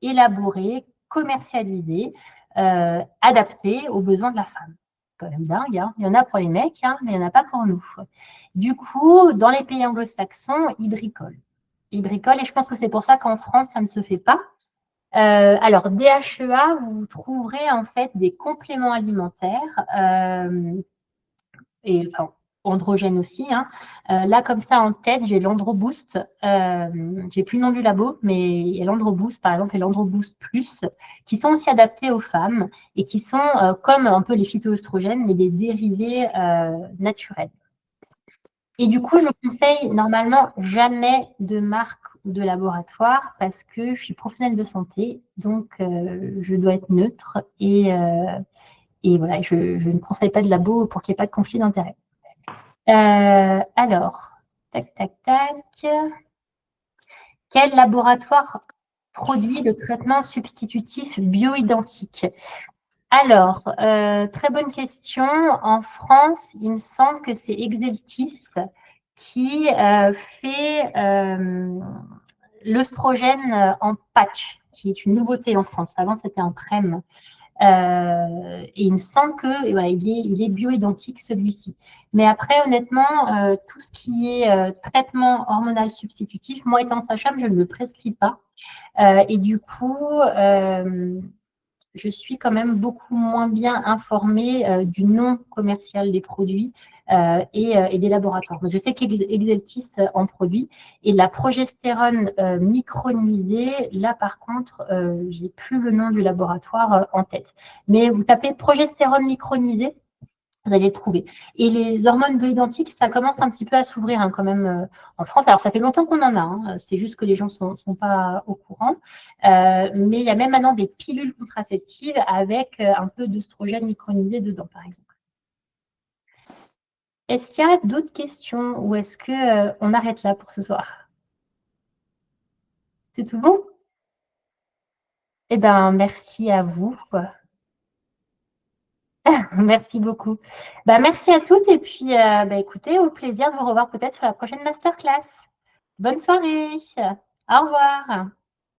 élaboré, commercialisé, adapté aux besoins de la femme. C'est quand même dingue, hein. Il y en a pour les mecs, hein, mais il n'y en a pas pour nous. Du coup, dans les pays anglo-saxons, ils bricolent. Ils bricolent et je pense que c'est pour ça qu'en France, ça ne se fait pas. Alors, DHEA, vous trouverez en fait des compléments alimentaires et enfin, androgènes aussi. Hein. Là, comme ça, en tête, j'ai l'Androboost. J'ai plus le nom du labo, mais il y a l'Androboost, par exemple, et l'Androboost Plus, qui sont aussi adaptés aux femmes et qui sont comme un peu les phytoœstrogènes, mais des dérivés naturels. Et du coup, je conseille normalement jamais de marque ou de laboratoire parce que je suis professionnelle de santé, donc je dois être neutre Et voilà, je ne conseille pas de labo pour qu'il n'y ait pas de conflit d'intérêt. Alors, tac, tac, tac. Quel laboratoire produit le traitement substitutif bioidentique? Alors, très bonne question. En France, il me semble que c'est Exeltis qui fait l'œstrogène en patch, qui est une nouveauté en France. Avant, c'était en crème. Et il me semble que voilà, il est bioidentique celui-ci. Mais après, honnêtement, tout ce qui est traitement hormonal substitutif, moi étant sage-femme, je ne le prescris pas. Et du coup, je suis quand même beaucoup moins bien informée du nom commercial des produits et des laboratoires. Je sais qu'Exeltis en produit et la progestérone micronisée, là par contre, j'ai plus le nom du laboratoire en tête. Mais vous tapez progestérone micronisée, vous allez le trouver. Et les hormones bioidentiques, ça commence un petit peu à s'ouvrir quand même en France. Alors, ça fait longtemps qu'on en a. C'est juste que les gens ne sont pas au courant. Mais il y a même maintenant des pilules contraceptives avec un peu d'œstrogène micronisé dedans, par exemple. Est-ce qu'il y a d'autres questions ou est-ce qu'on arrête là pour ce soir? C'est tout bon? Eh bien, merci à vous. Merci beaucoup. Merci à tous et puis écoutez, au plaisir de vous revoir peut-être sur la prochaine masterclass. Bonne soirée. Au revoir.